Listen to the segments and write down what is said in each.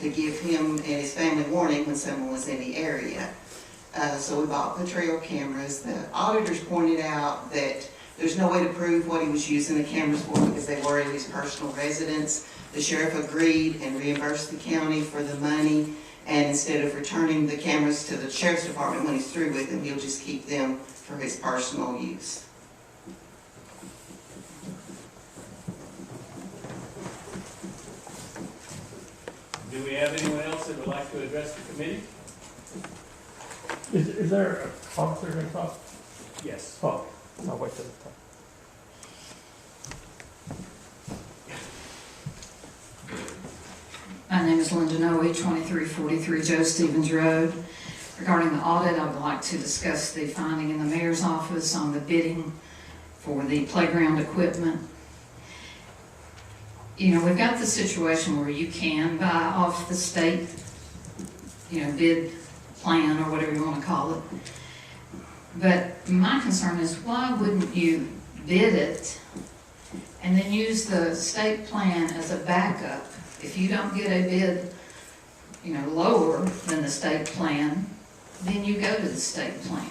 to give him and his family warning when someone was in the area. So we bought patrol cameras. The auditors pointed out that there's no way to prove what he was using the cameras for because they were in his personal residence. The sheriff agreed and reimbursed the county for the money, and instead of returning the cameras to the sheriff's department when he's through with them, he'll just keep them for his personal use. Do we have anyone else that would like to address the committee? Is there an officer going to talk? Yes. Oh, I'll wait till the time. My name is Linda Noe, 2343 Joe Stevens Road. Regarding the audit, I would like to discuss the finding in the mayor's office on the bidding for the playground equipment. You know, we've got the situation where you can buy off the state, bid plan or whatever you want to call it. But my concern is, why wouldn't you bid it and then use the state plan as a backup? If you don't get a bid, lower than the state plan, then you go to the state plan.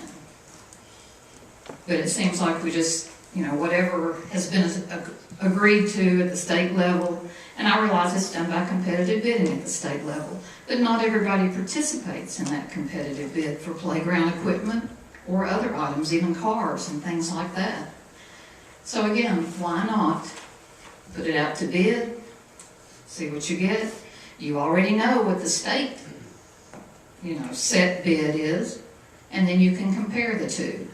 But it seems like we just, whatever has been agreed to at the state level, and I realize it's done by competitive bidding at the state level, but not everybody participates in that competitive bid for playground equipment or other items, even cars and things like that. So again, why not put it out to bid? See what you get. You already know what the state, set bid is, and then you can compare the two.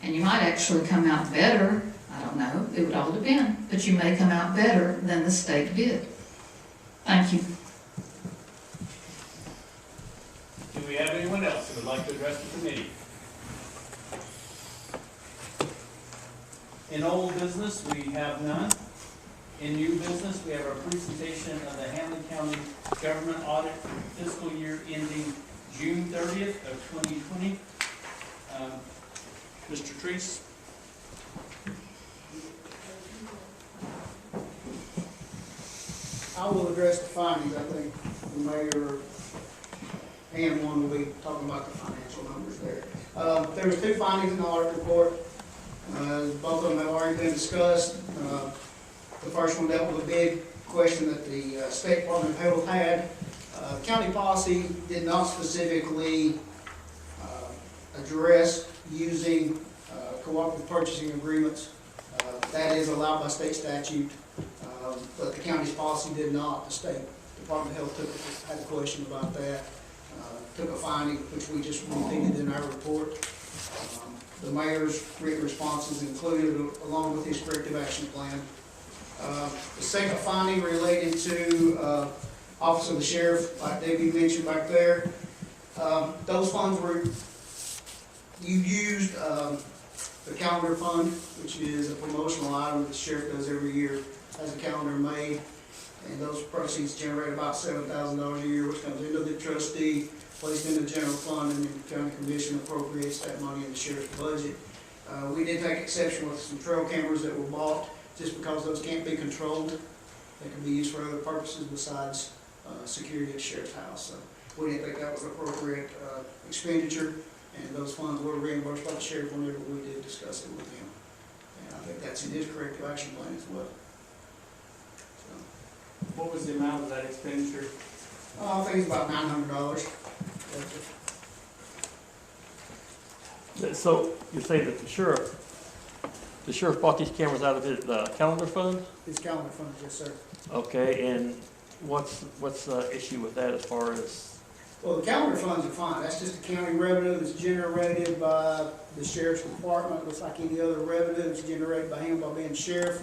And you might actually come out better. I don't know. It would all depend. But you may come out better than the state bid. Thank you. Do we have anyone else that would like to address the committee? In old business, we have none. In new business, we have our presentation of the Haun County Government Audit for fiscal year ending June 30th of 2020. Mr. Treese. I will address the findings. I think the mayor and one will be talking about the financial numbers there. There was two findings in the audit report. Both of them have already been discussed. The first one dealt with a big question that the State Department of Health had. County policy did not specifically address using cooperative purchasing agreements. That is allowed by state statute, but the county's policy did not. The State Department of Health had a question about that, took a finding, which we just repeated in our report. The mayor's written responses included along with his corrective action plan. The second finding related to Office of the Sheriff, like Debbie mentioned back there. Those funds were, you used the calendar fund, which is a promotional item that the sheriff does every year, has a calendar made, and those proceeds generate about $7,000 a year, which comes into the trustee, placed in the general fund, and then the county commission appropriates that money in the sheriff's budget. We did take exception with some trail cameras that were bought, just because those can't be controlled. They can be used for other purposes besides security at the sheriff's house. So we didn't think that was appropriate expenditure, and those funds were reimbursed by the sheriff whenever we did discuss it with him. And I think that's in his corrective action plan as well. So, What was the amount of that expenditure? I think it's about $900. So you're saying that the sheriff bought these cameras out of his calendar fund? His calendar fund, yes, sir. Okay, and what's the issue with that as far as? Well, the calendar funds are fine. That's just a county revenue that's generated by the sheriff's department. Looks like any other revenue that's generated by him by being sheriff.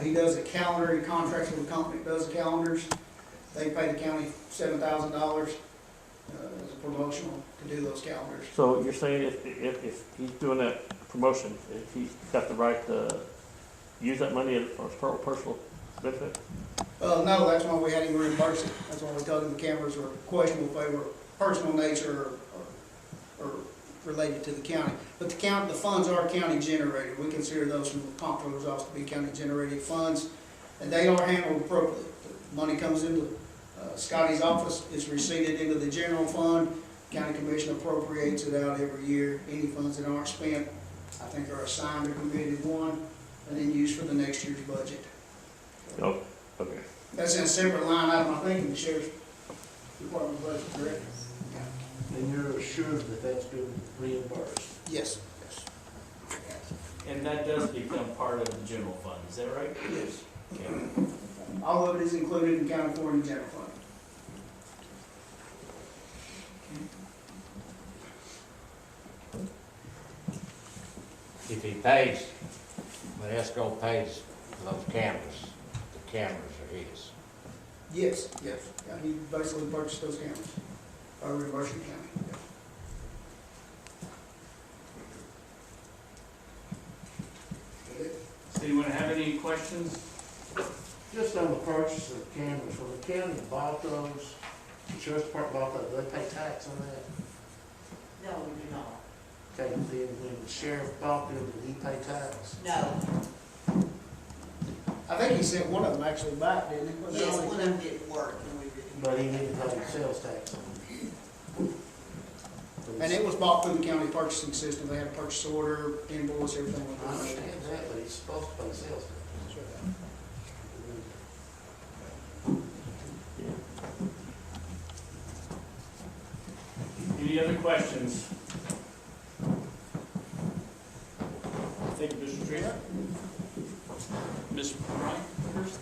He does a calendar. He contracts with a company that does the calendars. They pay the county $7,000 as a promotional to do those calendars. So you're saying if he's doing that promotion, if he's got the right to use that money for his personal benefit? No, that's why we had him reimburse it. That's why we told him the cameras were questionable if they were personal nature or related to the county. But the funds are county generated. We consider those from the comptroller's office to be county generated funds, and they are handled appropriately. The money comes into Scotty's office is receipted into the general fund. County Commission appropriates it out every year. Any funds that aren't spent, I think, are assigned or committed one, and then used for the next year's budget. Oh, okay. That's in a separate line item, I think, in the sheriff's department budget, correct? And you're assured that that's been reimbursed? Yes. And that does become part of the general fund, is that right? Yes. Okay. All of it is included and accounted for in the general fund. If he pays, when escrow pays for those cameras, the cameras are his. Yes. Yeah, he basically purchased those cameras, or reimbursed the county. Yeah. Does anyone have any questions? Just on the purchase of cameras, when the county bought those, the sheriff's department bought those, do they pay tax on that? No, we do not. Okay, then when the sheriff bought them, did he pay tax? No. I think he sent one of them actually back, didn't he? Was it Yes, only- one of them didn't work and we didn't. But he didn't pay sales tax on them. And it was bought through the county purchasing system. They had a purchase order, invoice, everything I was done. understand that, but he's supposed to pay sales tax. Any other questions? Thank you, Mr. Trainer. Ms. Bryant-Hurst?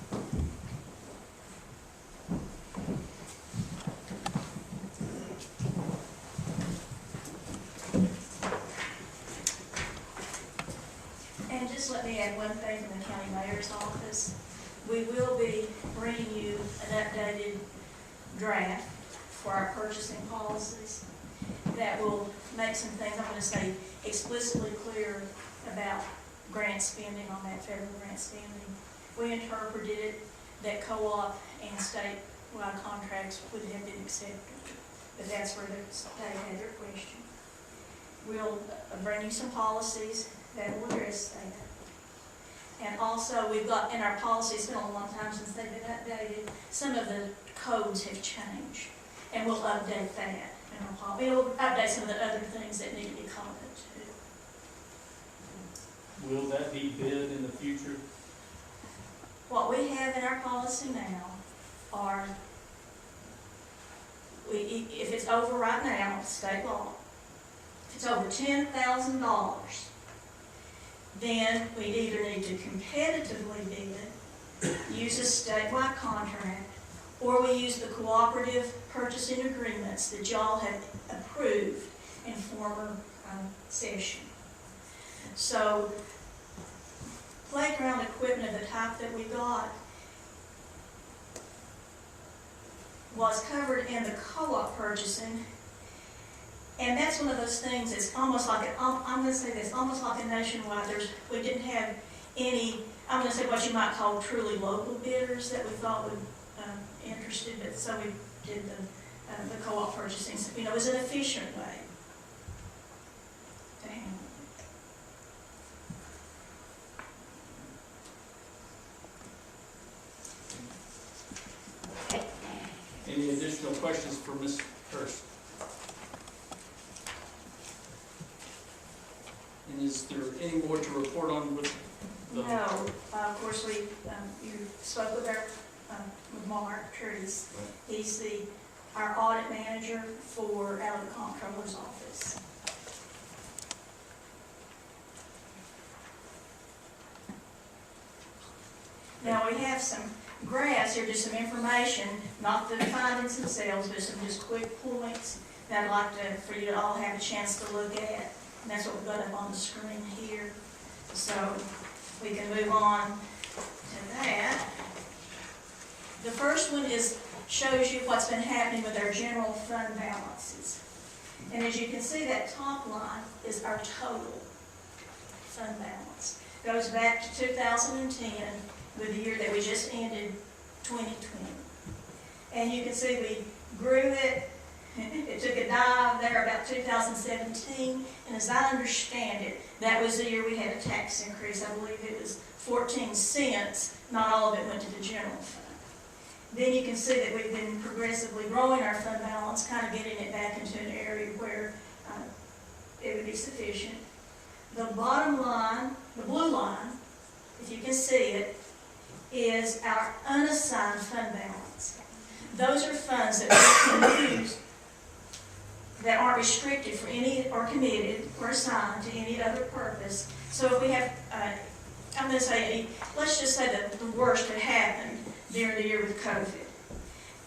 And just let me add one thing from the county mayor's office. We will be bringing you an updated draft for our purchasing policies that will make some things, I'm gonna say, explicitly clear about grant spending on that federal grant spending. We interpreted it that co-op and statewide contracts would have been accepted, but that's where they had their question. We'll bring you some policies that will address that. And also, we've got, in our policies, it's been a long time since they've been updated, some of the codes have changed, and we'll update that. And we'll update some of the other things that need to be commented to. Will that be bid in the future? What we have in our policy now are, if it's over right now, state law, if it's over $10,000, then we either need to competitively bid, use a statewide contract, or we use the cooperative purchasing agreements that y'all have approved in former session. So, playground equipment of the type that we got was covered in the co-op purchasing, and that's one of those things that's almost like, I'm going to say this, almost like a nationwide, we didn't have any, I'm going to say what you might call truly local bidders that we thought would interested, but so we did the co-op purchasing. So, it was an efficient way to handle it. Any additional questions for Ms. Hurst? And is there any more to report on with the? No, of course, you spoke with with Mark Trees. He's our audit manager out of the comptroller's office. Now, we have some graphs here, just some information, not the findings themselves, but some just quick points that I'd like for you to all have a chance to look at. And that's what we've got up on the screen here. So we can move on to that. The first one shows you what's been happening with our general fund balances. And as you can see, that top line is our total fund balance. Goes back to 2010, with the year that we just ended, 2020. And you can see we grew it. It took a dive there about 2017, and as I understand it, that was the year we had a tax increase. I believe it was 14 cents. Not all of it went to the general fund. then you can see that we've been progressively growing our fund balance, kind of getting it back into an area where it would be sufficient. The bottom line, the blue line, if you can see it, is our unassigned fund balance. Those are funds that we can use that aren't restricted for any, or committed, or assigned to any other purpose. So if we have, I'm going to say, let's just say that the worst had happened during the year with COVID,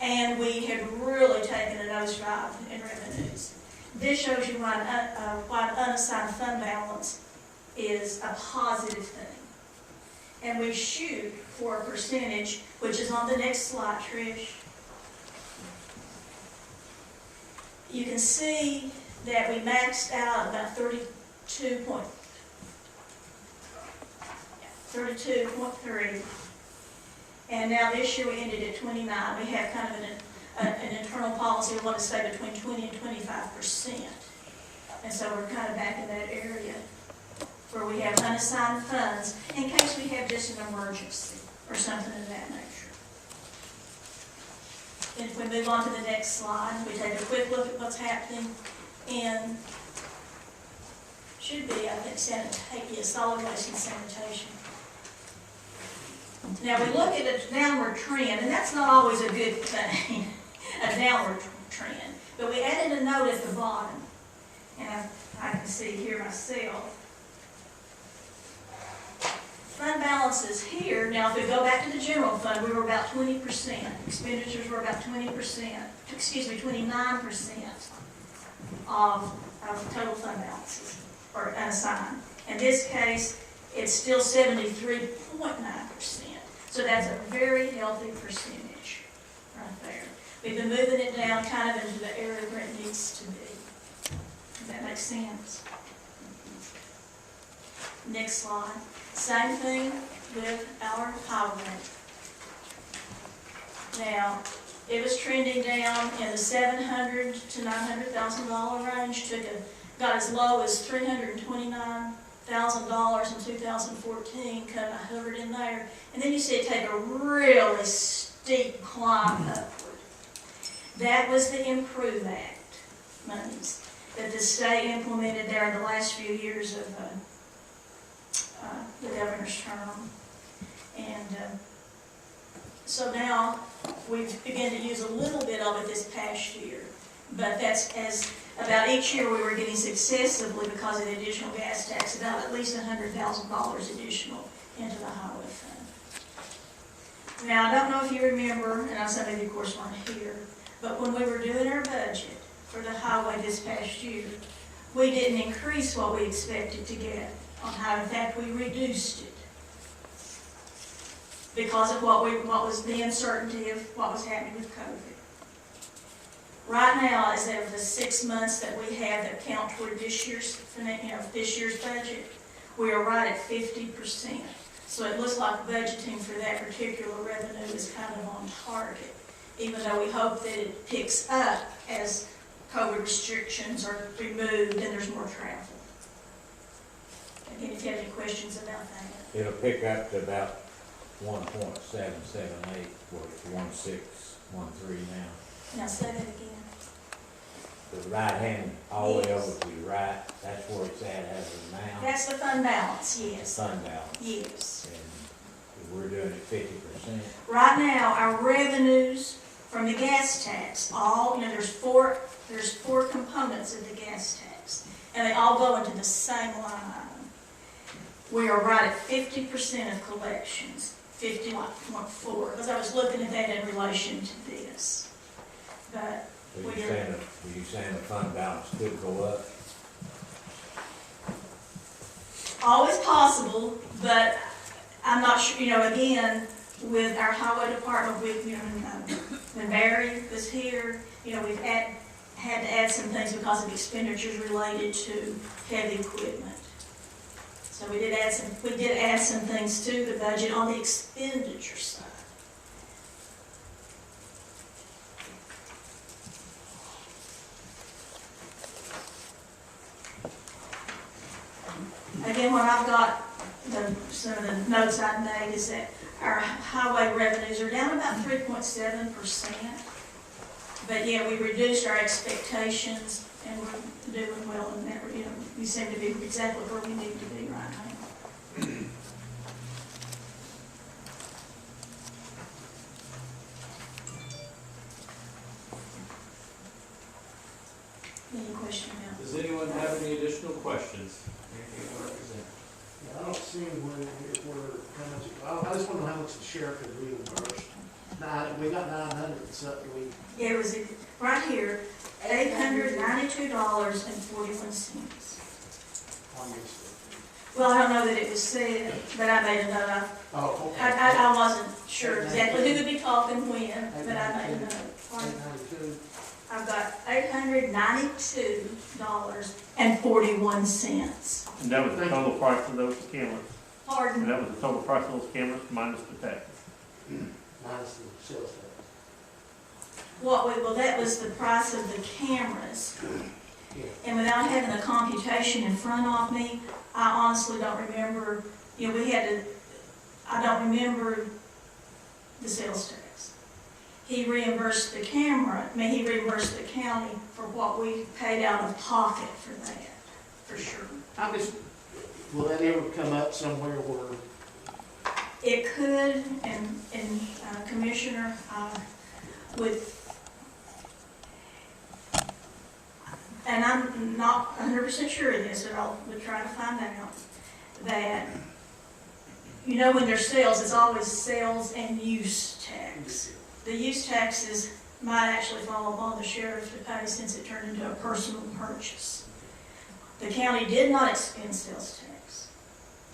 and we had really taken a nosedive in revenues. This shows you why an unassigned fund balance is a positive thing. And we shoot for a percentage, which is on the next slide, Trish. You can see that we maxed out about 32.3. And now this year we ended at 29. We have kind of an internal policy we want to stay between 20 and 25%. And so we're kind of back in that area where we have unassigned funds in case we have just an emergency or something of that nature. And if we move on to the next slide, we take a quick look at what's happening in, should be, I think, solid waste and sanitation. Now we look at a downward trend, and that's not always a good thing, a downward trend. But we added a note at the bottom, and I can see here myself. Fund balances here, now if we go back to the general fund, we were about 20%. Expenditures were about 29% of total fund balances, or unassigned. In this case, it's still 73.9%. So that's a very healthy percentage right there. We've been moving it down kind of into the area where it needs to be. Does that make sense? Next slide. Same thing with our highway. Now, it was trending down in the $700,000 to $900,000 range. Got as low as $329,000 in 2014, kind of hovered in there. And then you see it take a really steep climb upward. That was the Improve Act monies that the state implemented there in the last few years of the governor's term. And so now we've begun to use a little bit of it this past year. But that's as about each year we were getting successively, because of the additional gas tax, about at least $100,000 additional into the highway fund. Now, I don't know if you remember, and some of you of course weren't here, but when we were doing our budget for the highway this past year, we didn't increase what we expected to get on highway. In fact, we reduced it because of what was the uncertainty of what was happening with COVID. Right now, as of the 6 months that we have that count toward this year's budget, we are right at 50%. So it looks like budgeting for that particular revenue is kind of on target, even though we hope that it picks up as COVID restrictions are removed and there's more travel. Again, if you have any questions about that. It'll pick up to about 1.778, where it's 1.613 now. Now say that again. The right hand all the way over to your right, that's where it's at as of now. That's the fund balance, yes. Fund balance. Yes. And we're doing it 50%. Right now, our revenues from the gas tax, there's four components of the gas tax, and they all go into the same line item. We are right at 50% of collections, 50.4, because I was looking at that in relation to this. But Were you saying the fund balance could go up? always possible, but I'm not sure, again, with our highway department, when Barry was here, we've had to add some things because of expenditures related to heavy equipment. So we did add some things to the budget on the expenditure side. Again, what I've got, some of the notes I've made is that our highway revenues are down about 3.7%. But yeah, we reduced our expectations and we're doing well in that, you know, we seem to be exactly where we need to be right now. Any question now? Does anyone have any additional questions? Anything to represent? Yeah, I don't see where, how much, I just wanna know how much the sheriff had reimbursed. We got 900 and something, Yeah, it was right here, $892.41. on this. Well, I don't know that it was said, but I made a note. Oh, okay. I wasn't sure exactly who would be talking when, but I made a note. 892. I've got $892.41. And that was the total price of those cameras. Pardon? And that was the total price of those cameras minus the taxes. Minus the sales tax. Well, that was the price of the cameras. Yeah. And without having the computation in front of me, I honestly don't remember, you know, I don't remember the sales tax. He reimbursed the he reimbursed the county for what we paid out of pocket for that, for sure. Will that ever come up somewhere where? It could, and Commissioner, and I'm not 100% sure of this, but we'll try to find out, that, you know, when there's sales, it's always sales and use tax. The use taxes might actually fall upon the sheriff to pay since it turned into a personal purchase. The county did not expend sales tax.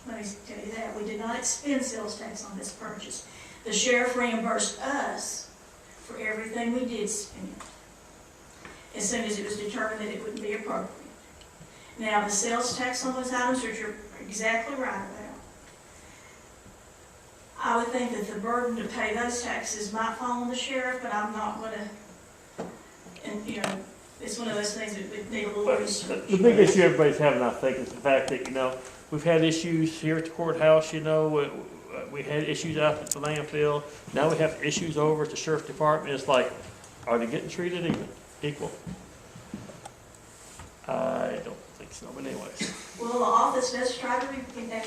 Let me tell you that. We did not expend sales tax on this purchase. The sheriff reimbursed us for everything we did spend, as soon as it was determined that it wouldn't be appropriate. Now, the sales tax on those items, which you're exactly right about, I would think that the burden to pay those taxes might fall on the sheriff, but I'm not gonna, and you know, it's one of those things that would need a little But research. the big issue everybody's having, I think, is the fact that, you know, we've had issues here at the courthouse, you know, we had issues out at the landfill. Now we have issues over at the sheriff's department. It's like, are they getting treated equal? I don't think so, but anyways. Well, the office does try to,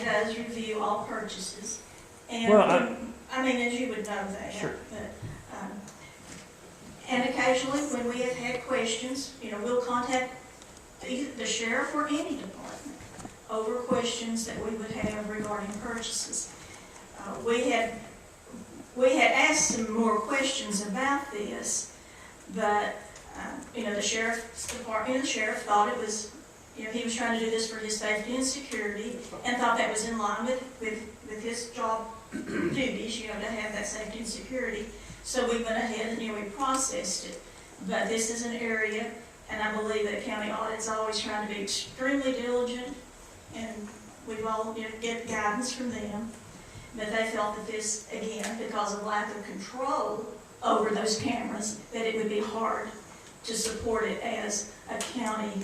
does review all purchases. And, Well, I mean, as you would know that. Sure. But, and occasionally, when we have had questions, you know, we'll contact either the sheriff or any department over questions that we would have regarding purchases. We had asked some more questions about this, but, you know, the sheriff's department, the sheriff thought it was, you know, he was trying to do this for his safety and security, and thought that was in line with his job duties, you know, to have that safety and security. So we went ahead and, you know, we processed it. But this is an area, and I believe that county audit's always trying to be extremely diligent, and we've all, you know, get guidance from them. But they felt that this, again, because of lack of control over those cameras, that it would be hard to support it as a county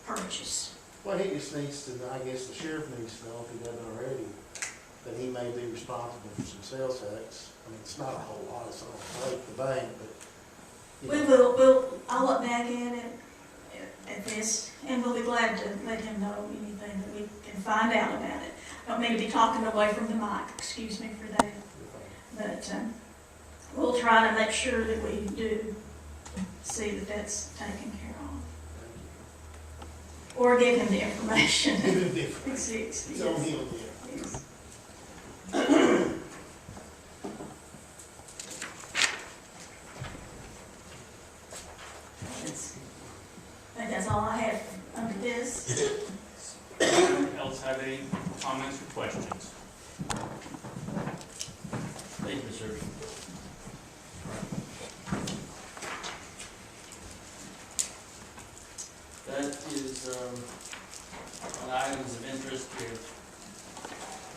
purchase. Well, he just needs to, I guess the sheriff needs to know, if he doesn't already, that he may be responsible for some sales tax. I mean, it's not a whole lot, it's not like the bank, but. I'll look back at this, and we'll be glad to let him know anything that we can find out about it. I don't mean to be talking away from the mic, excuse me for that. But we'll try to make sure that we do see that that's taken care of. Or give him the information. Give him different. It's It's on him, yeah. Yes. I think that's all I have under this. Anyone else have any comments or questions? Thank you, sir. That is, on items of interest, we have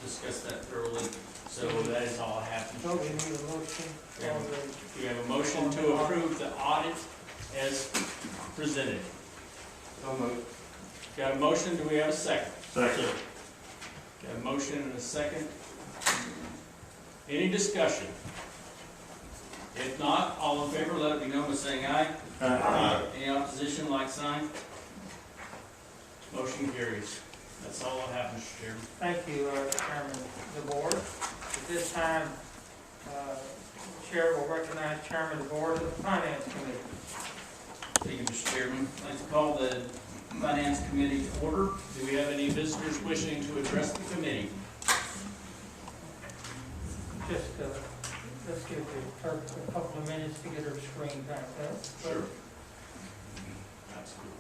discussed that thoroughly, so that is all I have. No, we need a motion. We have a motion to approve the audit as presented. So moved. Got a motion, do we have a second? Second. Got a motion and a second. Any discussion? If not, all in favor, let it be known by saying aye. Any opposition, like sign? Motion carries. That's all I have, Mr. Chairman. Thank you, Chairman, the board. At this time, the Chair will recognize Chairman of the Board of the Finance Committee. Thank you, Mr. Chairman. I'd like to call the Finance Committee to order. Do we have any visitors wishing to address the committee? Just, let's give the clerk a couple of minutes to get her screen back up. Sure. Absolutely.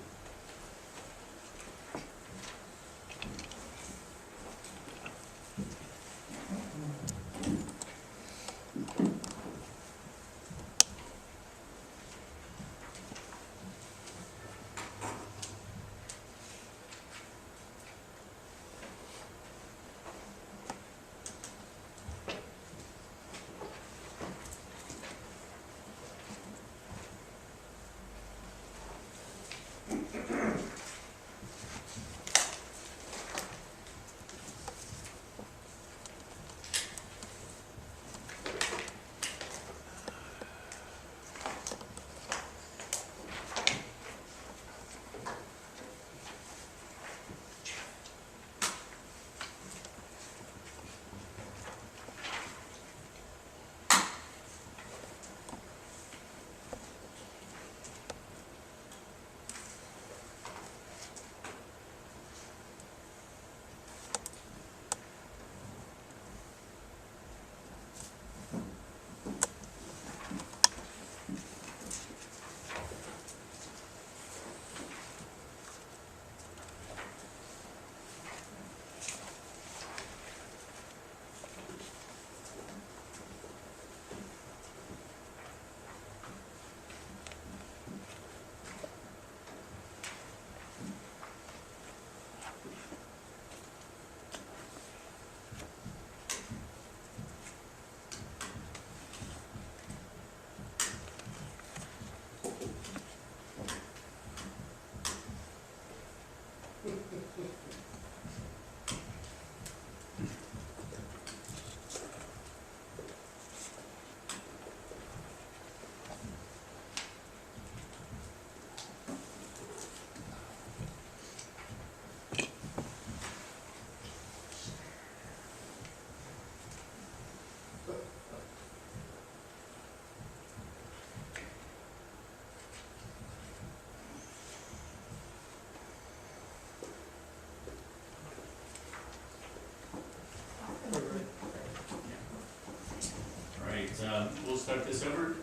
We'll start this over.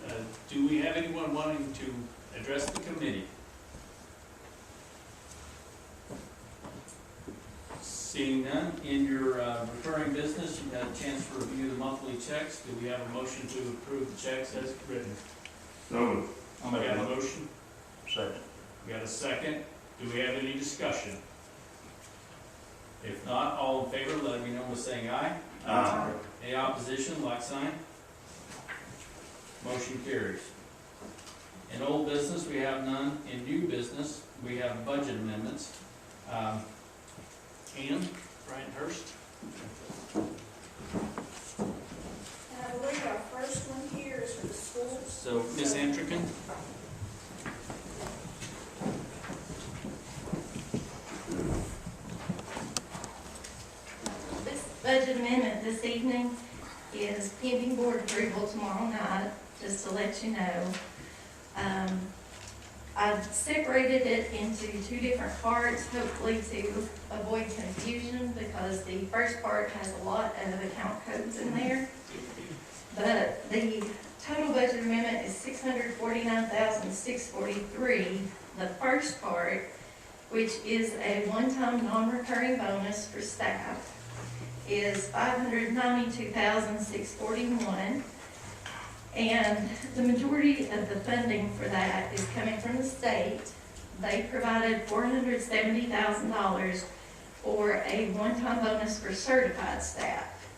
Do we have anyone wanting to address the committee? Seeing none, in your recurring business, you've had a chance to review the monthly checks. Do we have a motion to approve the checks as written? No. We got a motion? Second. We got a second. Do we have any discussion? If not, all in favor, let me know by saying aye. Aye. Any opposition, like sign? Motion carries. In old business, we have none. In new business, we have budget amendments. Anne Bryant-Hurst. And I believe our first one here is for the schools. So, Ms. Antrican. This budget amendment this evening is pending board approval tomorrow night, just to let you know. I've separated it into two different parts, hopefully to avoid confusion, because the first part has a lot of account codes in there. But the total budget amendment is $649,643. The first part, which is a one-time non-recurring bonus for staff, is $592,641. And the majority of the funding for that is coming from the state. They provided $470,000 for a one-time bonus for certified staff.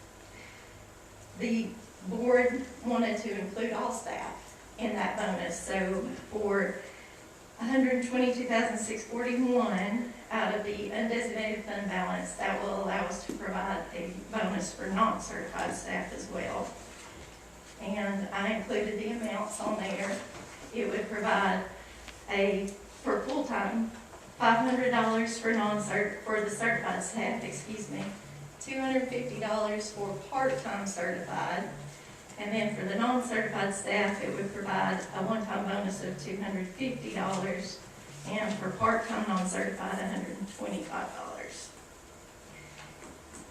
The board wanted to include all staff in that bonus, so for $122,641 out of the undesignated fund balance. That will allow us to provide a bonus for non-certified staff as well. And I included the amounts on there. It would provide for full-time, $500 for for the certified staff, $250 for part-time certified. And then for the non-certified staff, it would provide a one-time bonus of $250, and for part-time non-certified, $125.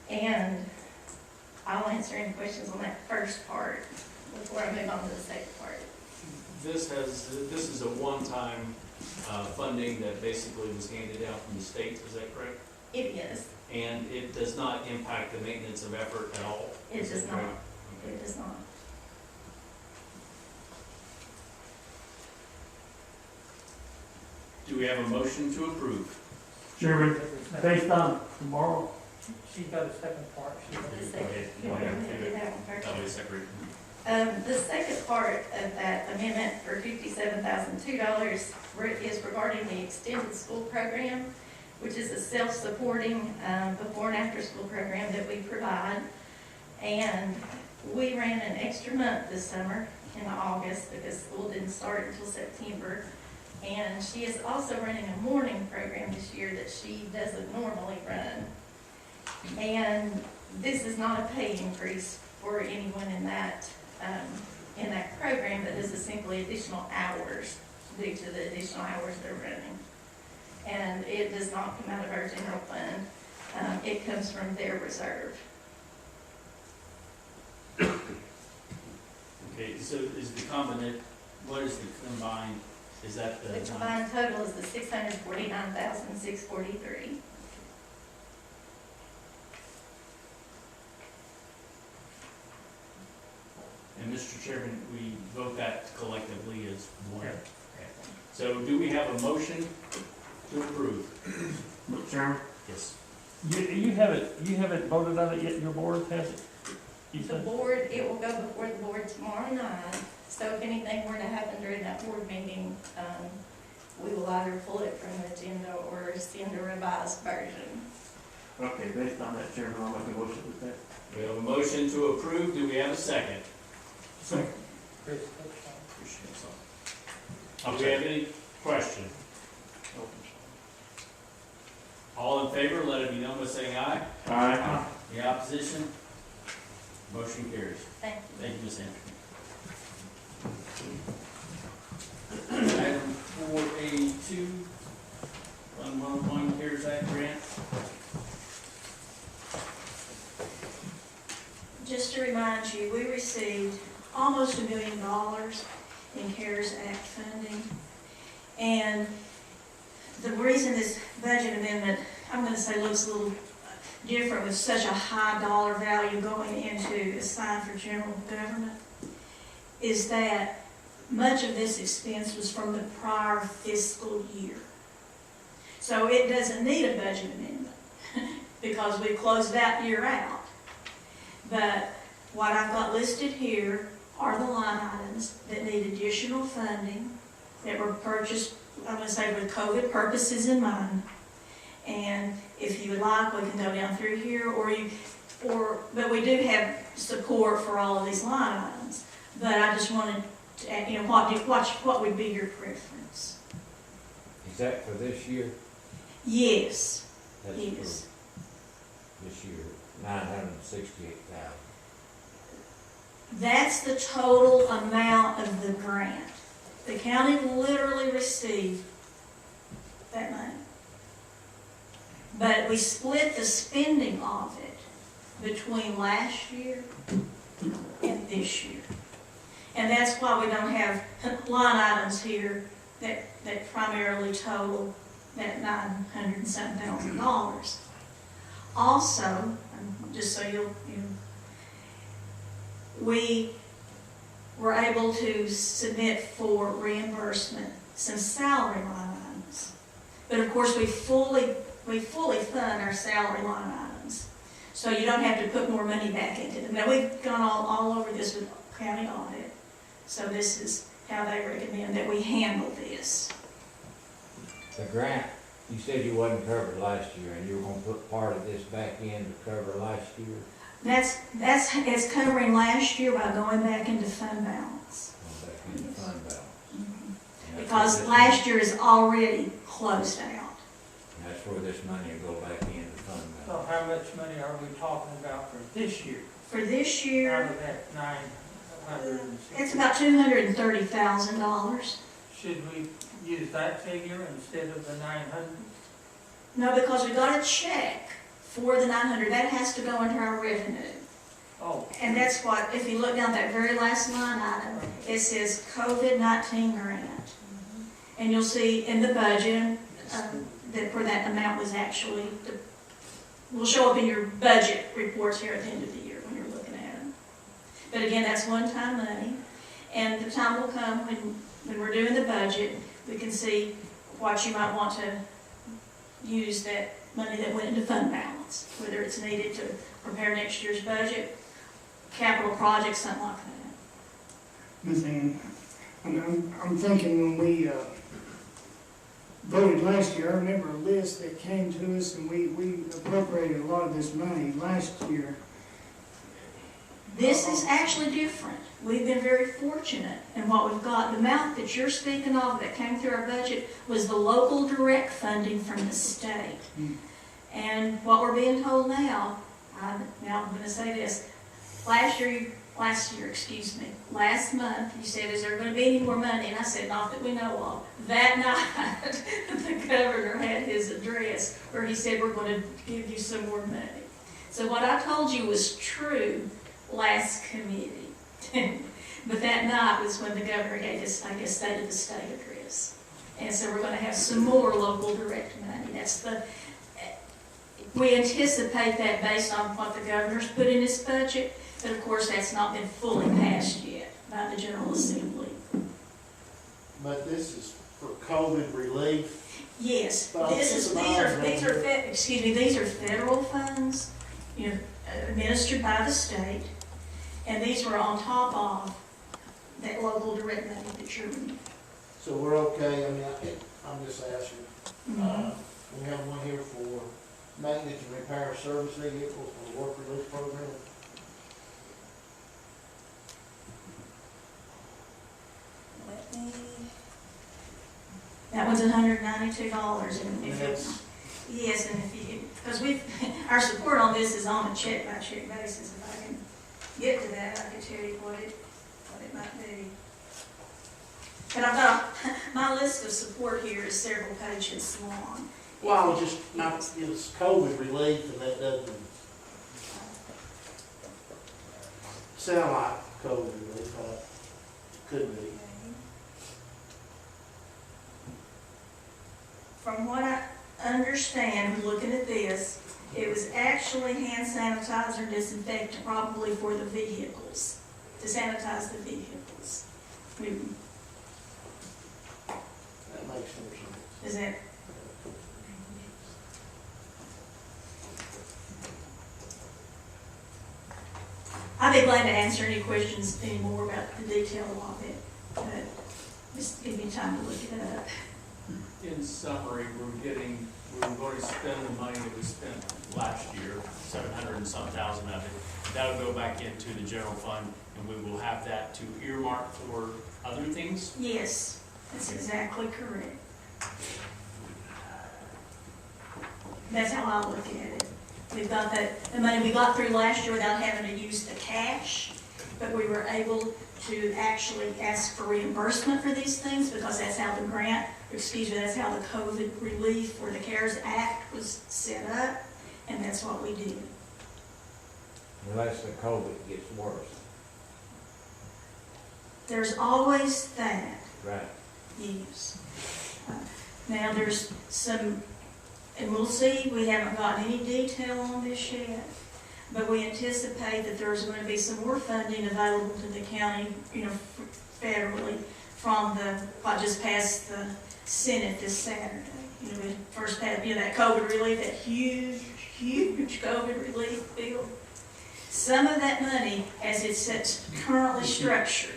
And I'll answer any questions on that first part before I move on to the second part. This is a one-time funding that basically was handed down from the state, is that correct? It is. And it does not impact the maintenance of effort at all? It does not. Okay. It does not. Do we have a motion to approve? Chairman, based on tomorrow, She's got a second part. The second, ahead. you want me to do that one first? That'll be separate. The second part of that amendment for $57,002 is regarding the extended school program, which is a self-supporting before and after school program that we provide. And we ran an extra month this summer in August because school didn't start until September. And she is also running a morning program this year that she doesn't normally run. And this is not a pay increase for anyone in that program, but this is simply additional hours due to the additional hours they're running. And it does not come out of our general fund. It comes from their reserve. Okay, so is the combined, what is the combined, is that the? The combined total is the $649,643. And Mr. Chairman, we vote that collectively as one. Okay. So do we have a motion to approve? Mr. Chairman, Yes. you haven't voted on it yet, your board has it? You The said? board, it will go before the board tomorrow night, so if anything were to happen during that board meeting, we will either pull it from the agenda or send a revised version. Okay, based on that, Chairman, I'll make a motion with that. We have a motion to approve. Do we have a second? Chris, Do we have any question? All in favor, let it be known by saying aye. Aye. The opposition? Motion carries. Thank you. Thank you, Ms. Anderson. Item 4A2, Fund 101 CARES Act grant. Just to remind you, we received almost $1 million in CARES Act funding. And the reason this budget amendment, I'm going to say, looks a little different with such a high dollar value going into assigned for general government is that much of this expense was from the prior fiscal year. So it doesn't need a budget amendment because we closed that year out. But what I've got listed here are the line items that need additional funding that were purchased, I'm going to say, with COVID purposes in mind. And if you would like, we can go down through here, but we do have support for all of these line items. But I just wanted to add, what would be your preference? Is that for this year? Yes, That's yes. for this year, 968,000. That's the total amount of the grant. The county literally received that money. But we split the spending of it between last year and this year. And that's why we don't have line items here that primarily total that $907,000. Also, just so we were able to submit for reimbursement some salary line items. But of course, we fully fund our salary line items. So you don't have to put more money back into them. Now, we've gone all over this with county audit. So this is how they recommend that we handle this. The grant, you said you wasn't covered last year, and you were gonna put part of this back in to cover last year? It's covering last year by going back into fund balance. Go back into fund balance. And that's Because where this last year is already closed out. money- That's where this money will go back into fund So balance. how much money are we talking about for this year? For this Out year, of that 960? it's about $230,000. Should we use that figure instead of the 900? No, because we got a check for the 900, that has to go into our revenue. Oh, And that's what, if you look down that very last line item, it says COVID-19 grant. And you'll see in the budget, that where that amount was actually, will show up in your budget reports here at the end of the year when you're looking at them. But again, that's one-time money, and the time will come when we're doing the budget, we can see what you might want to use that money that went into fund balance, whether it's needed to prepare next year's budget, capital projects, something like that. Ms. Ann, I'm thinking when we voted last year, I remember a list that came to us and we appropriated a lot of this money last year. This is actually different. We've been very fortunate in what we've got. The amount that you're speaking of that came through our budget was the local direct funding from the state. And what we're being told now, I'm going to say this, last month, you said, is there going to be any more money? And I said, not that we know of. That night, the governor had his address where he said, we're going to give you some more money. So what I told you was true last committee. But that night was when the governor gave us, I guess, State of the State address. And so we're going to have some more local direct money. We anticipate that based on what the governor's put in his budget, but of course that's not been fully passed yet by the General Assembly. But this is for COVID relief. Yes, Well, these are federal funds, administered by the state, and these were on top of that local direct money that you're. So we're okay, I mean, I'm just asking. We have one here for maintenance and repair of service vehicles for the work release program. That one's $192, and if Yes. you, yes, and if you, because our support on this is on a check-by-check basis. If I can get to that, I can tell you what it might be. But I've got, my list of support here is several pages long. Well, just not, it's COVID relief, and that doesn't sound like COVID relief, but it could be. From what I understand, looking at this, it was actually hand sanitizer disinfectant, probably for the vehicles, to sanitize the vehicles. That makes more sense. Is that? I'd be glad to answer any questions anymore about the detail of it, but just give me time to look it up. In summary, we're going to spend the money that we spent last year, 700 and some thousand of it. That'll go back into the general fund, and we will have that to earmark for other things. Yes, that's exactly correct. That's how I look at it. We've got the money we got through last year without having to use the cash, but we were able to actually ask for reimbursement for these things because that's how the that's how the COVID relief or the CARES Act was set up, and that's what we did. Unless the COVID gets worse. There's always that. Right. Yes. Now there's some, and we'll see, we haven't gotten any detail on this yet, but we anticipate that there's going to be some more funding available to the county, federally, from what just passed the Senate this Saturday. We first had, that COVID relief, that huge COVID relief bill. Some of that money, as it's currently structured,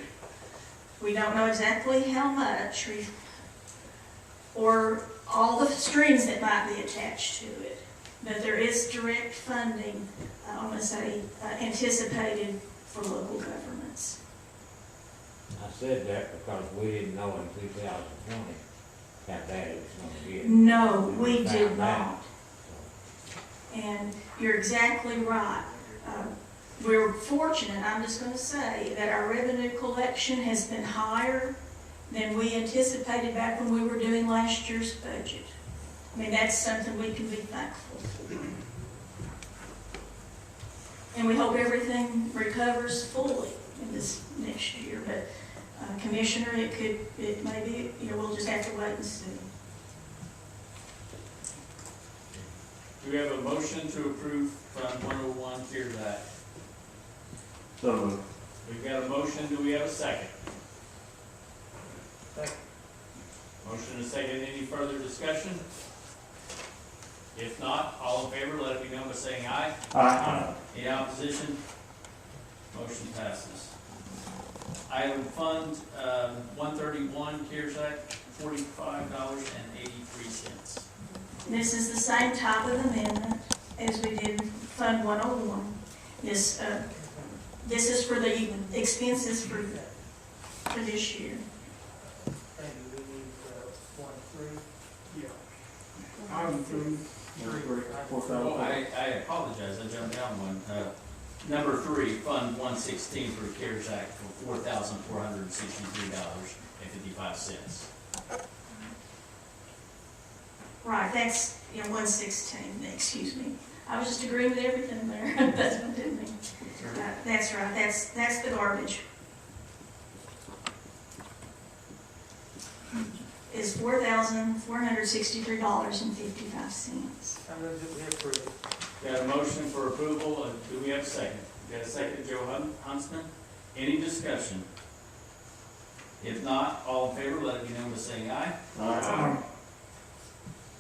we don't know exactly how much, or all the strings that might be attached to it. But there is direct funding, I'm gonna say, anticipated for local governments. I said that because we didn't know in 2020 how bad it was gonna get. No, we did found out. not. And you're exactly right. We're fortunate, I'm just gonna say, that our revenue collection has been higher than we anticipated back when we were doing last year's budget. I mean, that's something we can be thankful for. And we hope everything recovers fully in this next year, but Commissioner, it may be, we'll just have to wait and see. Do we have a motion to approve Fund 101 CARES Act? So moved. We've got a motion, do we have a second? Second. Motion and second, any further discussion? If not, all in favor, let it be known by saying aye. Aye. Any opposition? Motion passes. Item Fund 131 CARES Act, $45.83. This is the same type of amendment as we did in Fund 101. This is for the expenses for this year. And we need, 1, 3. Yeah. Item 3. Oh, I apologize, I jumped down one. Number 3, Fund 116 for the CARES Act for $4,463.55. Right, that's, 116, excuse me. I was just agreeing with everything there. That's what did me. That's right, that's the garbage. Is $4,463.55. I'm going to do it for you. Got a motion for approval, do we have a second? Got a second, Joe Huntsman? Any discussion? If not, all in favor, let it be known by saying aye. Aye.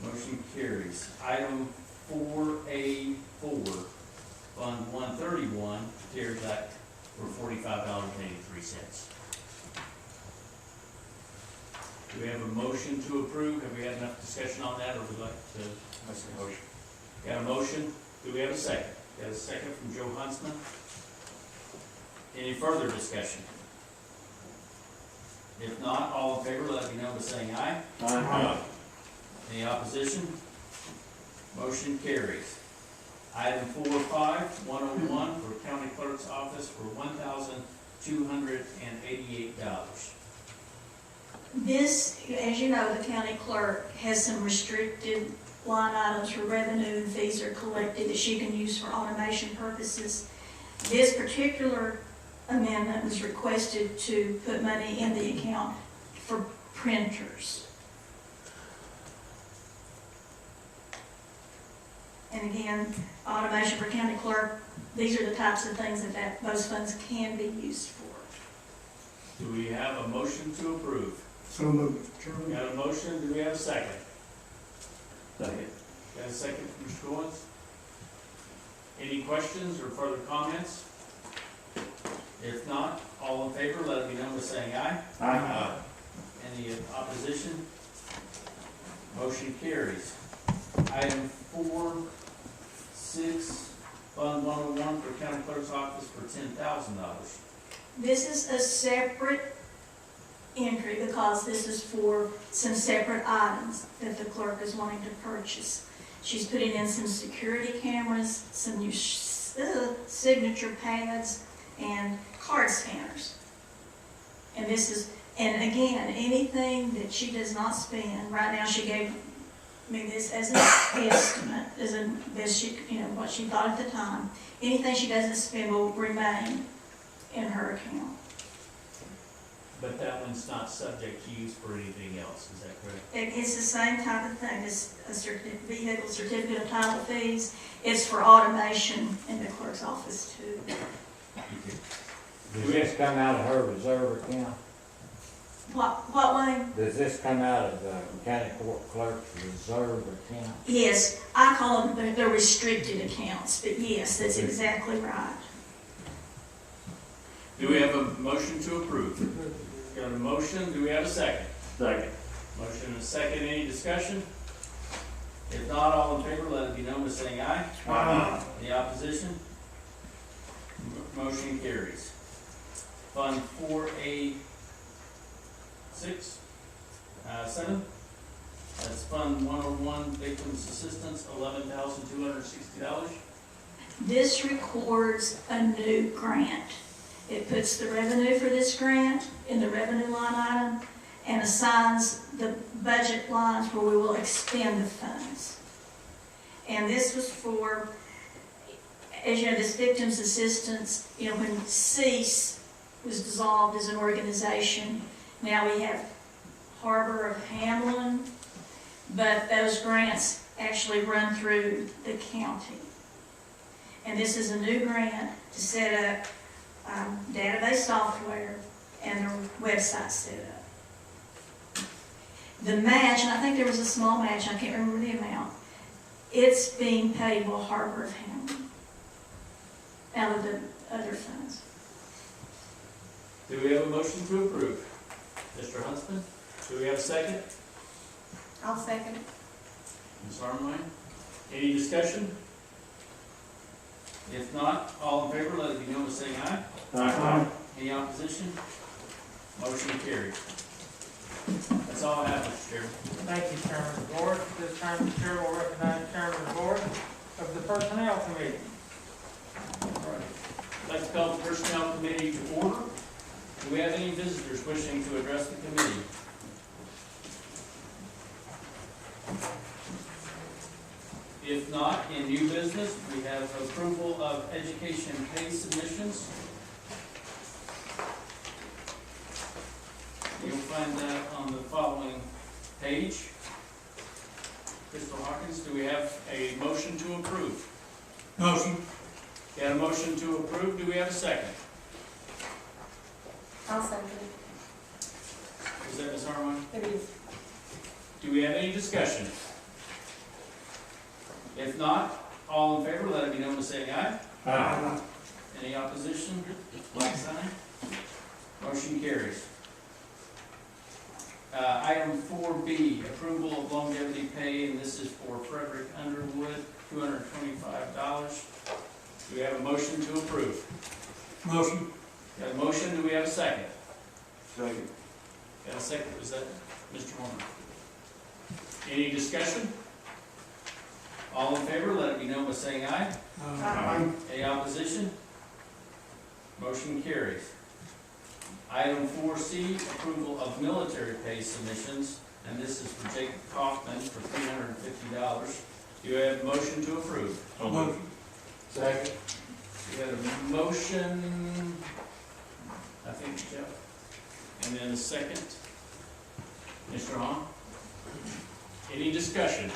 Motion carries. Item 4A4, Fund 131, CARES Act for $45.83. Do we have a motion to approve? Have we had enough discussion on that, or would we like to make a motion? Got a motion? Do we have a second? Got a second from Joe Huntsman? Any further discussion? If not, all in favor, let it be known by saying aye. Aye. Any opposition? Motion carries. Item 405, 101 for County Clerk's Office for $1,288. This, as you know, the county clerk has some restricted line items for revenue and fees are collected that she can use for automation purposes. This particular amendment was requested to put money in the account for printers. And again, automation for county clerk, these are the types of things that those funds can be used for. Do we have a motion to approve? So moved, Chairman. Got a motion, do we have a second? Second. Got a second from Mr. Goins? Any questions or further comments? If not, all in favor, let it be known by saying aye. Aye. Any opposition? Motion carries. Item 4.6, Fund 101 for County Clerk's Office for $10,000. This is a separate entry because this is for some separate items that the clerk is wanting to purchase. She's putting in some security cameras, some new signature pads, and card scanners. And this is, and again, anything that she does not spend, right now she gave me this as an estimate, as she, what she thought at the time. Anything she doesn't spend will remain in her account. But that one's not subject to use for anything else, is that correct? It's the same type of thing, it's a vehicle certificate of title fees. It's for automation in the clerk's office too. Does this come out of her reserve account? What way? Does this come out of the county court clerk's reserve account? Yes, I call them the restricted accounts, but yes, that's exactly right. Do we have a motion to approve? Got a motion, do we have a second? Second. Motion and a second, any discussion? If not, all in favor, let it be known by saying aye. Aye. Any opposition? Motion carries. Fund 4A6, 7. That's Fund 101, Victims Assistance, $11,260. This records a new grant. It puts the revenue for this grant in the revenue line item and assigns the budget lines where we will expend the funds. And this was for, as you know, this victims assistance, you know, when CEASE was dissolved as an organization, now we have Harbor of Hamlin, but those grants actually run through the county. And this is a new grant to set up database software and their website set up. The match, and I think there was a small match, I can't remember the amount, it's being paid by Harbor of Hamlin out of the other funds. Do we have a motion to approve? Mr. Huntsman, do we have a second? I'll second it. Ms. Armline, any discussion? If not, all in favor, let it be known by saying aye. Aye. Any opposition? Motion carried. That's all I have, Mr. Chairman. Thank you, Chairman of the Board. At this time, the Chair will recognize the Chairman of the Board of the Personnel Committee. All right. I'd like to call the Personnel Committee to order. Do we have any visitors wishing to address the committee? If not, in new business, we have approval of education pay submissions. You'll find that on the following page. Crystal Hawkins, do we have a motion to approve? Motion. Got a motion to approve, do we have a second? I'll second it. Is that Ms. Harmon? It is. Do we have any discussion? If not, all in favor, let it be known by saying aye. Aye. Any opposition? Like sign. Motion carries. Item 4B, approval of longevity pay, and this is for Frederick Underwood, $225. Do we have a motion to approve? Motion. Got a motion, do we have a second? Second. Got a second, was that Mr. Horner? Any discussion? All in favor, let it be known by saying aye. Aye. Any opposition? Motion carries. Item 4C, approval of military pay submissions, and this is for Jacob Kaufman for $350. Do you have a motion to approve? Motion. Second. You had a motion, I think, Jeff, and then a second. Mr. Haun? Any discussion?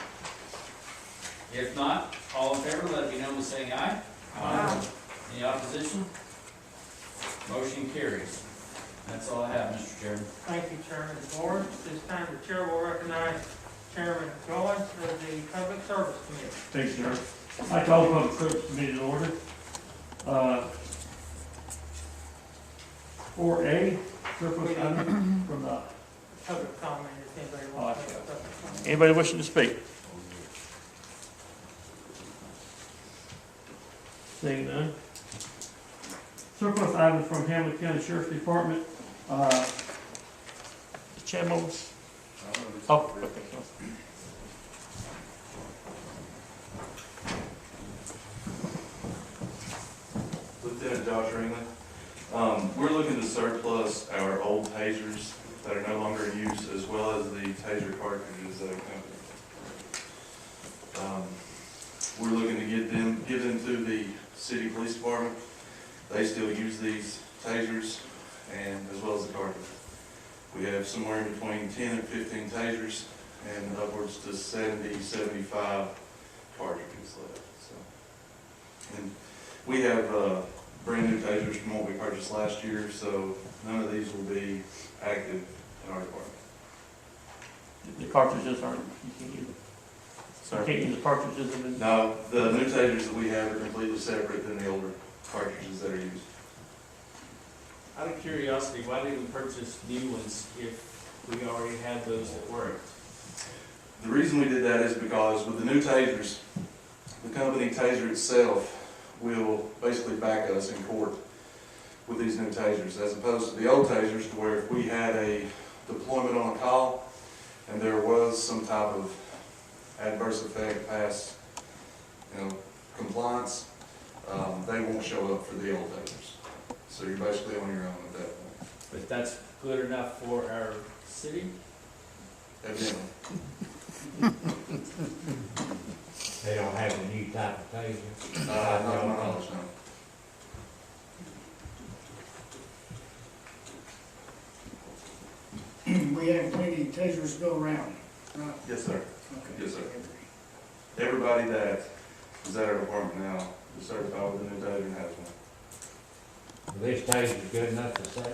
If not, all in favor, let it be known by saying aye. Aye. Any opposition? Motion carries. That's all I have, Mr. Chairman. Thank you, Chairman of the Board. At this time, the Chair will recognize Chairman Goins of the Public Service Committee. Thanks, sir. I call the Public Service Committee to order. 4A, surplus item from the, Public comment, if anybody wants to make a public comment. anybody wishing to speak? Seeing none. Surplus items from Hamilton County Sheriff's Department. Chamos. Oh, okay. Lieutenant Josh Ringland. We're looking to surplus our old tasers that are no longer in use, as well as the taser cartridges that accompany. We're looking to give them to the city police department. They still use these tasers, and as well as the cartridges. We have somewhere in between 10 and 15 tasers, and upwards to 70, 75 cartridges left. So, and we have brand new tasers from what we purchased last year, so none of these will be active in our department. The cartridges aren't, you can't use them. Sir? You can't use the cartridges in the. No, the new tasers that we have are completely separate than the older cartridges that are used. Out of curiosity, why did we purchase new ones if we already had those that worked? The The reason we did that is because with the new tasers, the company Taser itself will basically back us in court with these new tasers, as opposed to the old tasers, to where if we had a deployment on a call and there was some type of adverse effect past, compliance, they won't show up for the old tasers. So you're basically on your own at that point. But that's good enough for our city? Evidently. They don't have a new type of taser. Not to my knowledge, no. We have plenty of tasers to go around. Yes, sir. Okay. Yes, sir. Everybody that is at our department now is certified with a new taser and has one. This taser's good enough to sell.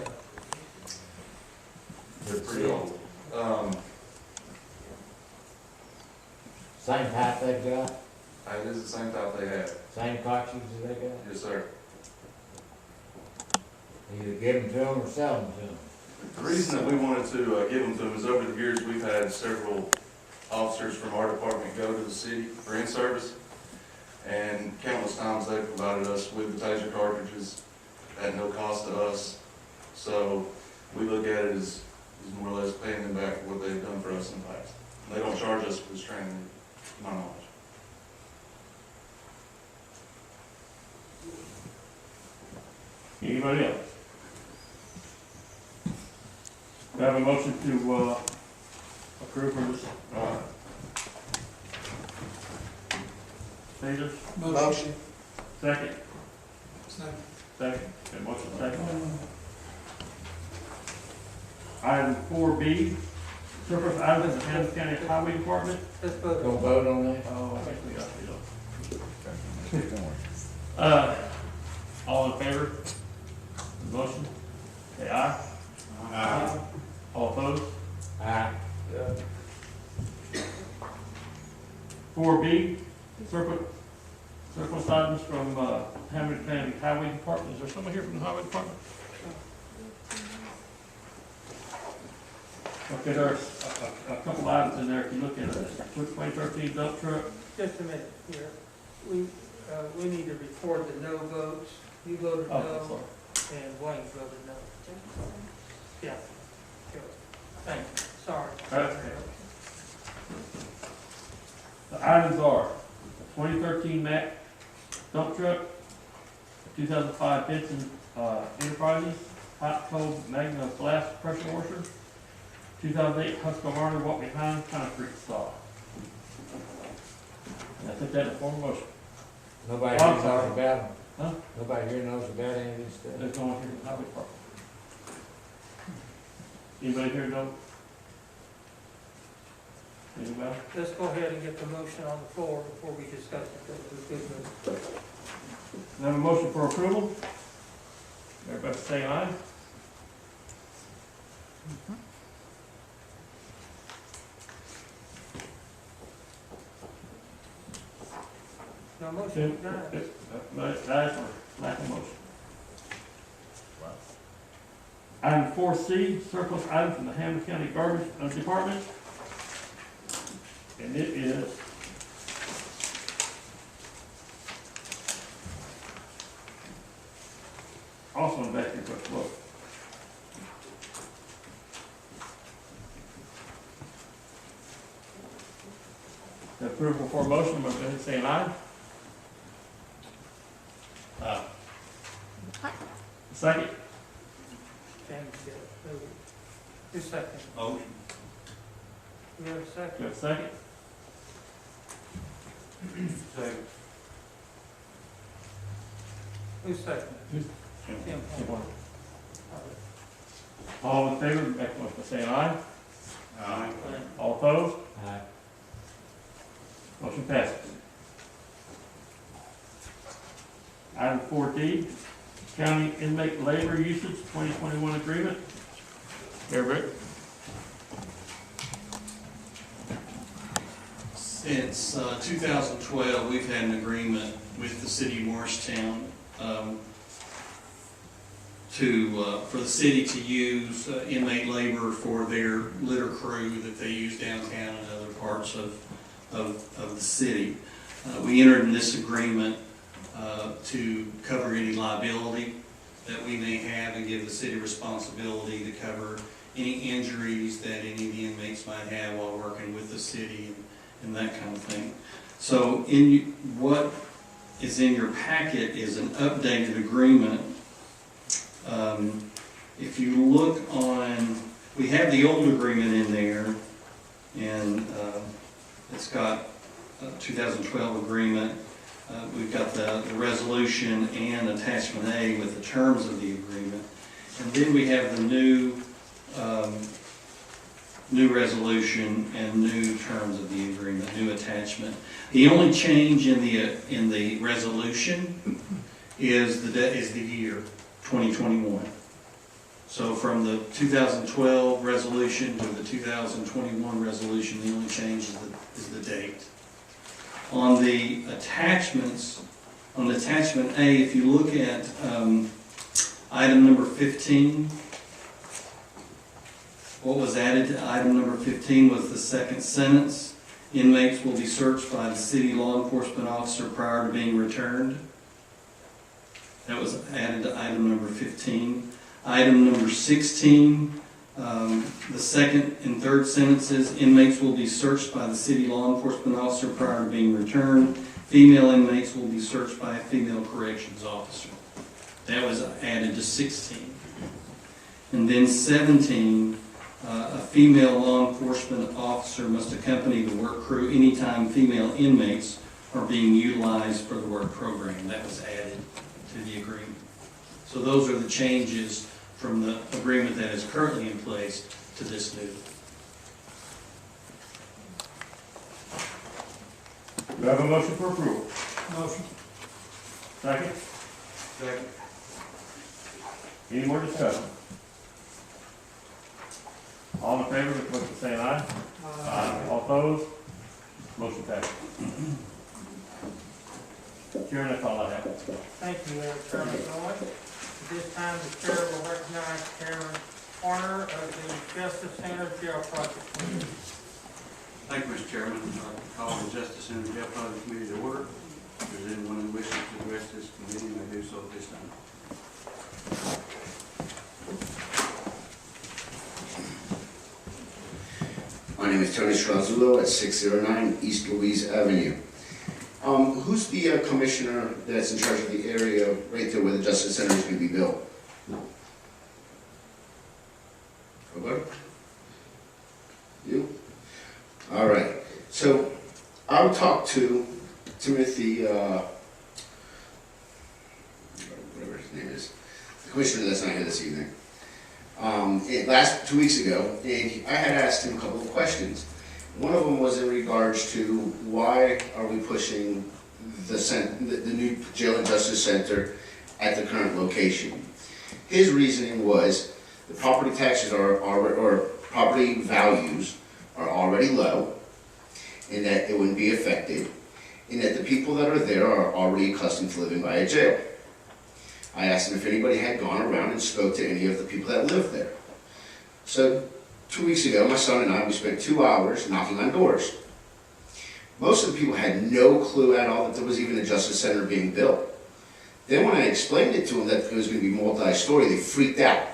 They're pretty old. Same type they've got, It is the same type they have. same cartridges they got. Yes, sir. Either give them to them or sell them to them. The reason that we wanted to give them to them is over the years, we've had several officers from our department go to the city for in-service, and countless times they've provided us with the taser cartridges at no cost to us. So we look at it as more or less paying them back for what they've done for us in the past. They don't charge us for this training, to my knowledge. Anybody else? We have a motion to, approve for this, tasers? Motion. Second? Second. Second, okay, motion second. Item 4B, surplus items in the Hampton County Highway Department. Let's vote. Don't vote on that? Oh, I think we got all in favor of the motion? Say aye. Aye. All opposed? Aye. 4B, surplus items from, Hampton County Highway Department. Is there someone here from the Highway Department? Okay, there's a couple items in there, if you look at it, 2013 dump truck. Just a minute here. We need to record the no votes. You voted Oh, no, sorry. and Wayne voted no. Yeah. Good. Thank you. Sorry. Okay. The items are 2013 Mack dump truck, 2005 Benson Enterprises, hot cold Magna glass pressure washer, 2008 Husqvarna walk behind concrete saw. And I think that is one motion. Nobody Oh, here I'm sorry. knows about them? Huh? Nobody here knows about any of this stuff? There's no one here from the Highway Department. Anybody here know? Anybody? Let's go ahead and get the motion on the floor before we discuss it. That was a good move. We have a motion for approval. Everybody say aye. No motion, none. That's for lack of motion. Item 4C, surplus item from the Hampton County Garbage Department. And it is also in back here, but look. The approval for motion, but then saying aye. Second? James did it. Who's second? Motion. We have a Do you second? have a second? Second. Who's second? Tim. All in favor, back to saying aye. Aye. All opposed? Aye. Motion passes. Item 4D, county inmate labor usage 2021 agreement. Here, Rick. Since 2012, we've had an agreement with the city of Morristown for the city to use inmate labor for their litter crew that they use downtown and other parts parts of the city. We entered in this agreement to cover any liability that we may have and give the city responsibility to cover any injuries that any of the inmates might have while working with the city and that kind of thing. So what is in your packet is an updated agreement. If you look on, we have the old agreement in there, and it's got a 2012 agreement. We've got the resolution and attachment A with the terms of the agreement. And then we have the new resolution and new terms of the agreement, new attachment. The only change in the resolution is the year 2021. So from the 2012 resolution to the 2021 resolution, the only change is the date. On the attachments, on attachment A, if you look at item number 15, what was added to item number 15 was the second sentence. Inmates will be searched by the city law enforcement officer prior to being returned. That was added to item number 15. Item number 16, the second and third sentences, inmates will be searched by the city law enforcement officer prior to being returned. Female inmates will be searched by a female corrections officer. That was added to 16. And then 17, a female law enforcement officer must accompany the work crew anytime female inmates are being utilized for the work program. That was added to the agreement. So those are the changes from the agreement that is currently in place to this new. Do I have a motion for approval? Motion. Second? Second. Any more discussion? All in favor, please say aye. Aye. All opposed? Motion passes. Chairman, that's all I have. Thank you, Chairman Nolan. At this time, the chair will recognize Chairman Horner of the Justice Center Jail Project Committee. Thank you, Mr. Chairman. I call the Justice Center Jail Project Committee to order. If there's anyone who wishes to address this committee, may do so at this time. My name is Tony Strazullo at 609 East Louise Avenue. Who's the commissioner that's in charge of the area right there where the Justice Center is going to be built? Okay. You? All right. So I'll talk to Timothy, whatever his name is, the commissioner that's not here this evening. 2 weeks ago, and I had asked him a couple of questions. One of them was in regards to why are we pushing the new jail and justice center at the current location. His reasoning was the property taxes or property values are already low, and that it wouldn't be affected, and that the people that are there are already accustomed to living by a jail. I asked him if anybody had gone around and spoke to any of the people that live there. So 2 weeks ago, my son and I, we spent 2 hours knocking on doors. Most of the people had no clue at all that there was even a justice center being built. Then when I explained it to them that it was going to be multi-story, they freaked out.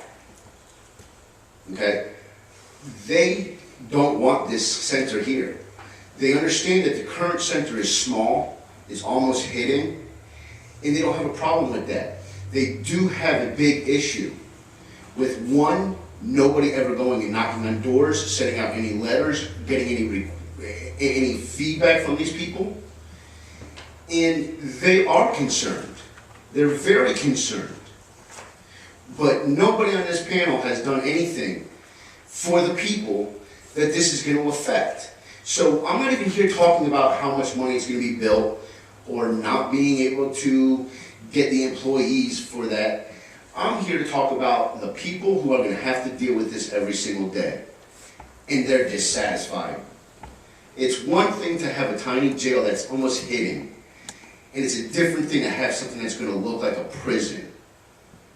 Okay? They don't want this center here. They understand that the current center is small, is almost hidden, and they don't have a problem with that. They do have a big issue with, one, nobody ever going and knocking on doors, sending out any letters, getting any feedback from these people. And they are concerned. They're very concerned. But nobody on this panel has done anything for the people that this is going to affect. So I'm not even here talking about how much money is going to be built or not being able to get the employees for that. I'm here to talk about the people who are going to have to deal with this every single day. And they're dissatisfied. It's one thing to have a tiny jail that's almost hidden. And it's a different thing to have something that's going to look like a prison.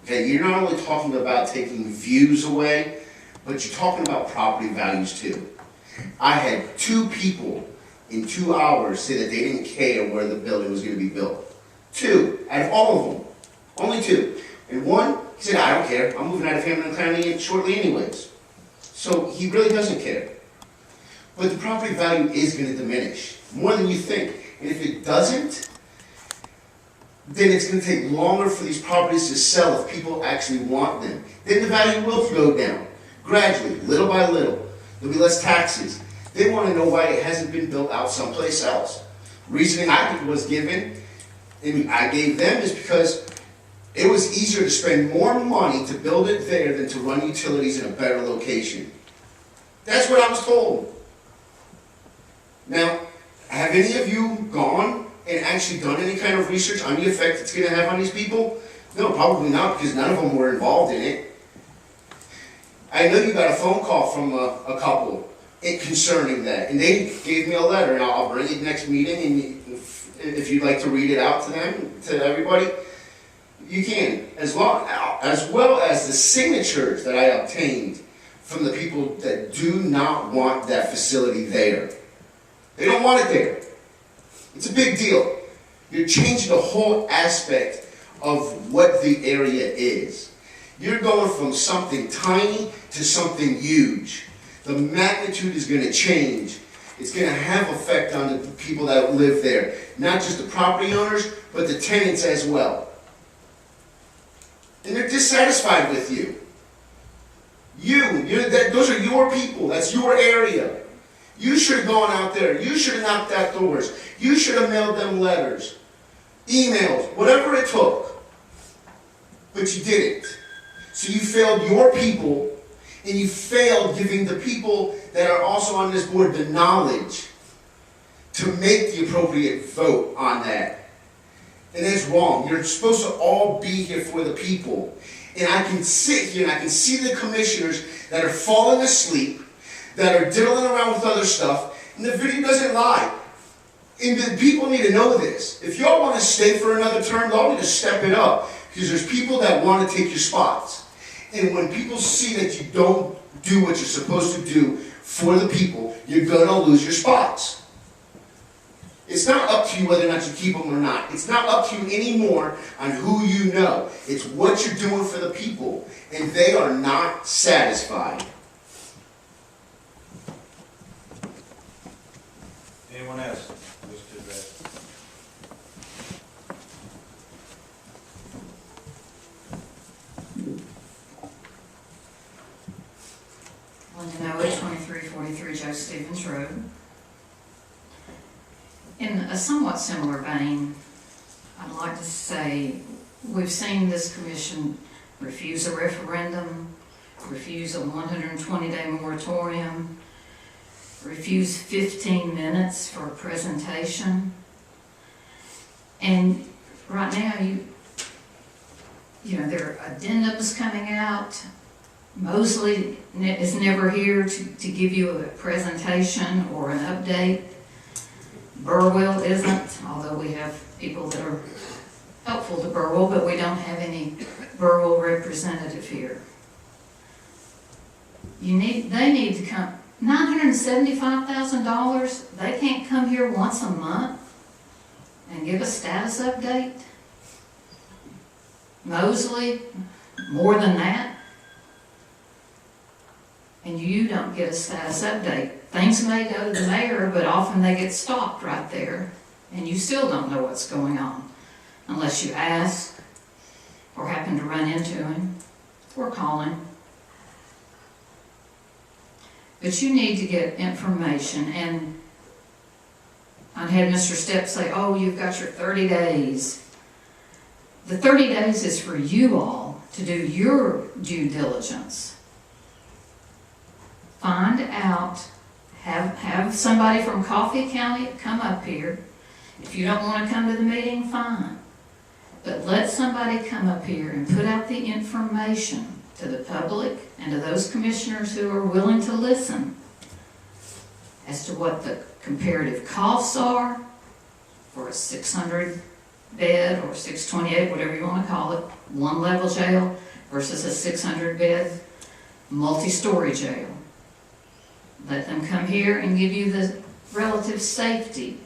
Okay, you're not only talking about taking views away, but you're talking about property values too. I had 2 people in 2 hours say that they didn't care where the building was gonna be built. 2, out of all of them, only 2. And one, he said, I don't care, I'm moving out of Hamilton County shortly anyways. So he really doesn't care. But the property value is gonna diminish, more than you think. And if it doesn't, then it's gonna take longer for these properties to sell if people actually want them. Then the value will go down, gradually, little by little. There'll be less taxes. They wanna know why it hasn't been built out someplace else. Reasoning I was given, and I gave them, is because it was easier to spend more money to build it there than to run utilities in a better location. That's what I was told. Now, have any of you gone and actually done any kind of research on the effect it's going to have on these people? No, probably not, because none of them were involved in it. I know you got a phone call from a couple concerning that, and they gave me a letter, and I'll bring it next meeting, and if you'd like to read it out to them, to everybody, you can, as well as the signatures that I obtained from the people that do not want that facility there. They don't want it there. It's a big deal. You're changing the whole aspect of what the area is. You're going from something tiny to something huge. The magnitude is going to change. It's going to have effect on the people that live there. Not just the property owners, but the tenants as well. And they're dissatisfied with you. Those are your people. That's your area. You should have gone out there. You should have knocked at doors. You should have mailed them letters, emails, whatever it took. But you didn't. So you failed your people, and you failed giving the people that are also on this board the knowledge to make the appropriate vote on that. And that's wrong. You're supposed to all be here for the people. And I can sit here and I can see the commissioners that are falling asleep, that are diddling around with other stuff, and the video doesn't lie. And the people need to know this. If y'all want to stay for another term, y'all need to step it up, because there's people that want to take your spots. And when people see that you don't do what you're supposed to do for the people, you're going to lose your spots. It's not up to you whether or not you keep them or not. It's not up to you anymore on who you know. It's what you're doing for the people, and they are not satisfied. Anyone else wish to address? Linda Noah, 2343 Joe Stevens Road. In a somewhat similar vein, I'd like to say we've seen this commission refuse a referendum, refuse a 120-day moratorium, refuse 15 minutes for a presentation. And right now, you know, there are addendums coming out. Moseley is never here to give you a presentation or an update. Burwell isn't, although we have people that are helpful to Burwell, but we don't have any Burwell representative here. They need to come. $975,000, they can't come here once a month and give a status update? Moseley, more than that? And you don't get a status update. Things may go to the mayor, but often they get stopped right there, and you still don't know what's going on unless you ask or happen to run into him or call him. But you need to get information, and I had Mr. Stepp say, oh, you've got your 30 days. The 30 days is for you all to do your due diligence. Find out, have somebody from Coffee County come up here. If you don't want to come to the meeting, fine. But let somebody come up here and put out the information to the public and to those commissioners who are willing to listen as to what the comparative costs are for a 600 bed or 628, whatever you want to call it, one level jail versus a 600 bed multi-story jail. Let them come here and give you the relative safety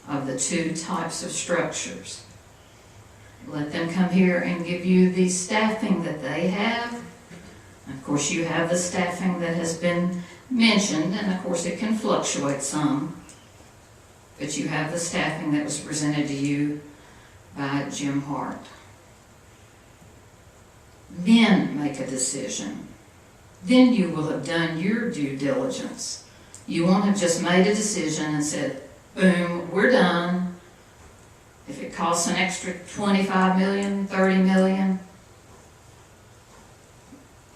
of the two types of structures. Let them come here and give you the staffing that they have. Of course, you have the staffing that has been mentioned, and of course it can fluctuate some. But you have the staffing that was presented to you by Jim Hart. Then make a decision. Then you will have done your due diligence. You won't have just made a decision and said, boom, we're done. If it costs an extra $25 million, $30 million,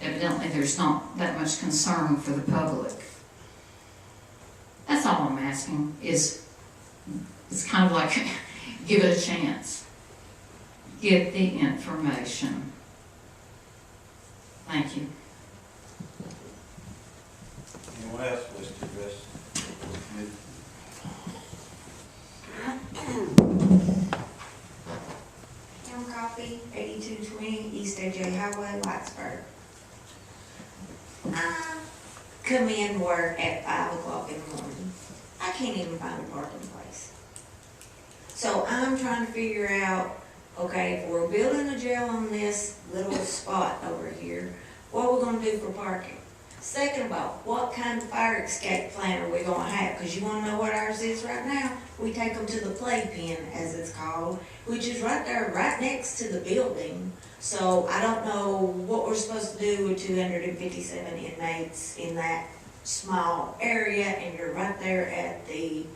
evidently there's not that much concern for the public. That's all I'm asking, is it's kind of like, give it a chance. Get the information. Thank you. Anyone else wish to address the committee? Town Coffee, 8220 East AJ Highway, Whitesburg. I come in work at 5 o'clock in the morning. I can't even find a parking place. So I'm trying to figure out, okay, if we're building a jail on this little spot over here, what we're gonna do for parking? Second of all, what kind of fire escape plan are we gonna have? Because you wanna know what ours is right now? We take them to the playpen, as it's called, which is right there, right next to the building. So I don't know what we're supposed to do with 257 inmates in that small area, and you're right there at the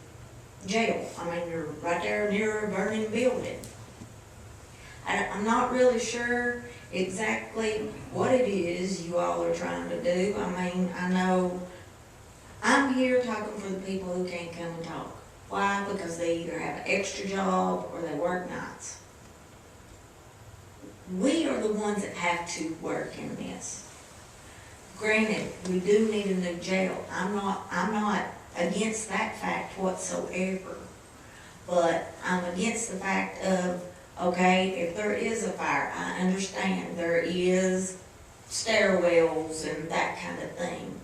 jail. I mean, you're right there near a burning building. I'm not really sure exactly what it is you all are trying to do. I mean, I know I'm here talking for the people who can't come and talk. Why? Because they either have an extra job or they work nights. We are the ones that have to work in this. Granted, we do need a new jail. I'm not against that fact whatsoever. But I'm against the fact of, okay, if there is a fire, I understand there is stairwells and that kind of thing.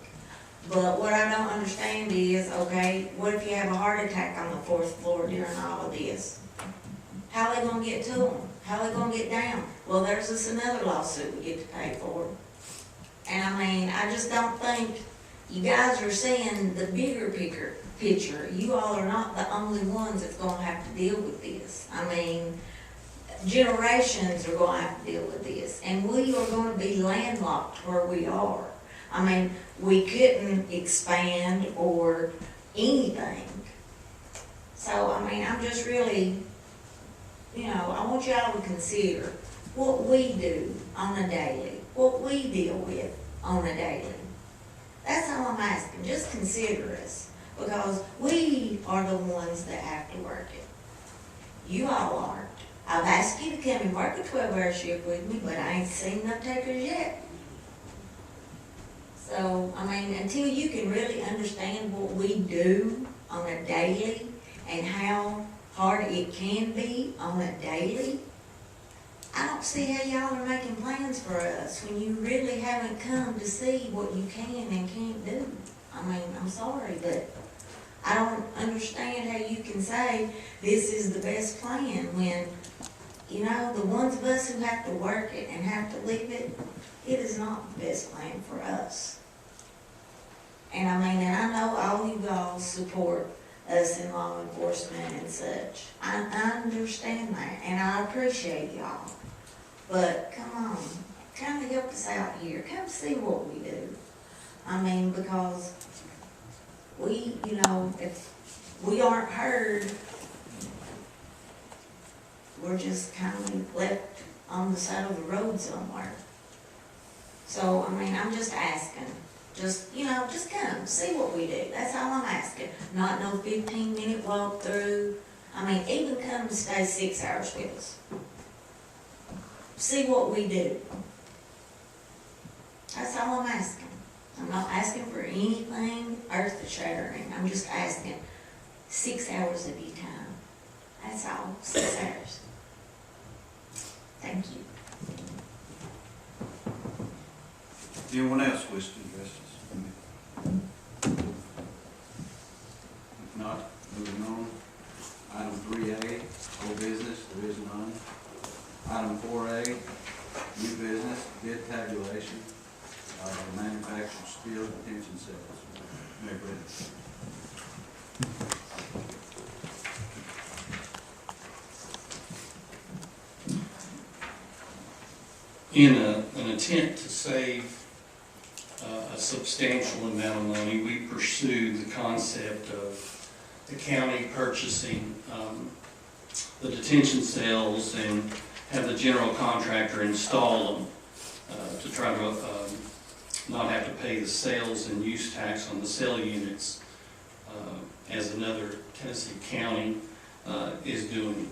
But what I don't understand is, okay, what if you have a heart attack on the 4th floor during all of this? How are they gonna get to them? How are they gonna get down? Well, there's this another lawsuit we get to pay for. And I mean, I just don't think you guys are seeing the bigger picture. You all are not the only ones that's gonna have to deal with this. I mean, generations are gonna have to deal with this. And we are gonna be landlocked where we are. I mean, we couldn't expand or anything. So, I mean, I'm just really, I want y'all to consider what we do on a daily, what we deal with on a daily. That's all I'm asking. Just consider us, because we are the ones that have to work it. You all aren't. I've asked you to come and work a 12-hour shift with me, but I ain't seen no takers yet. So, I mean, until you can really understand what we do on a daily and how hard it can be on a daily, I don't see how y'all are making plans for us when you really haven't come to see what you can and can't do. I mean, I'm sorry, but I don't understand how you can say this is the best plan when, the ones of us who have to work it and have to live it, it is not the best plan for us. And I mean, and I know all you guys support us in law enforcement and such. I understand that, and I appreciate y'all. But come on, kind of help us out here. Come see what we do. I mean, because we, if we aren't heard, we're just kind of left on the side of the road somewhere. So, I mean, I'm just asking. Just come, see what we do. That's all I'm asking. Not no 15-minute walk through. I mean, even come and stay 6 hours with us. See what we do. That's all I'm asking. I'm not asking for anything earth-shattering. I'm just asking 6 hours of your time. That's all, 6 hours. Thank you. Anyone else wish to address this? not, moving on. Item 3A, old business, there is none. Item 4A, new business, bid tabulation, manufactured steel detention cells. Mayor Brittain. In an attempt to save a substantial amount of money, we pursued the concept of the county purchasing the detention cells and have the general contractor install them to try to not have to pay the sales and use tax on the cell units as another Tennessee county is doing.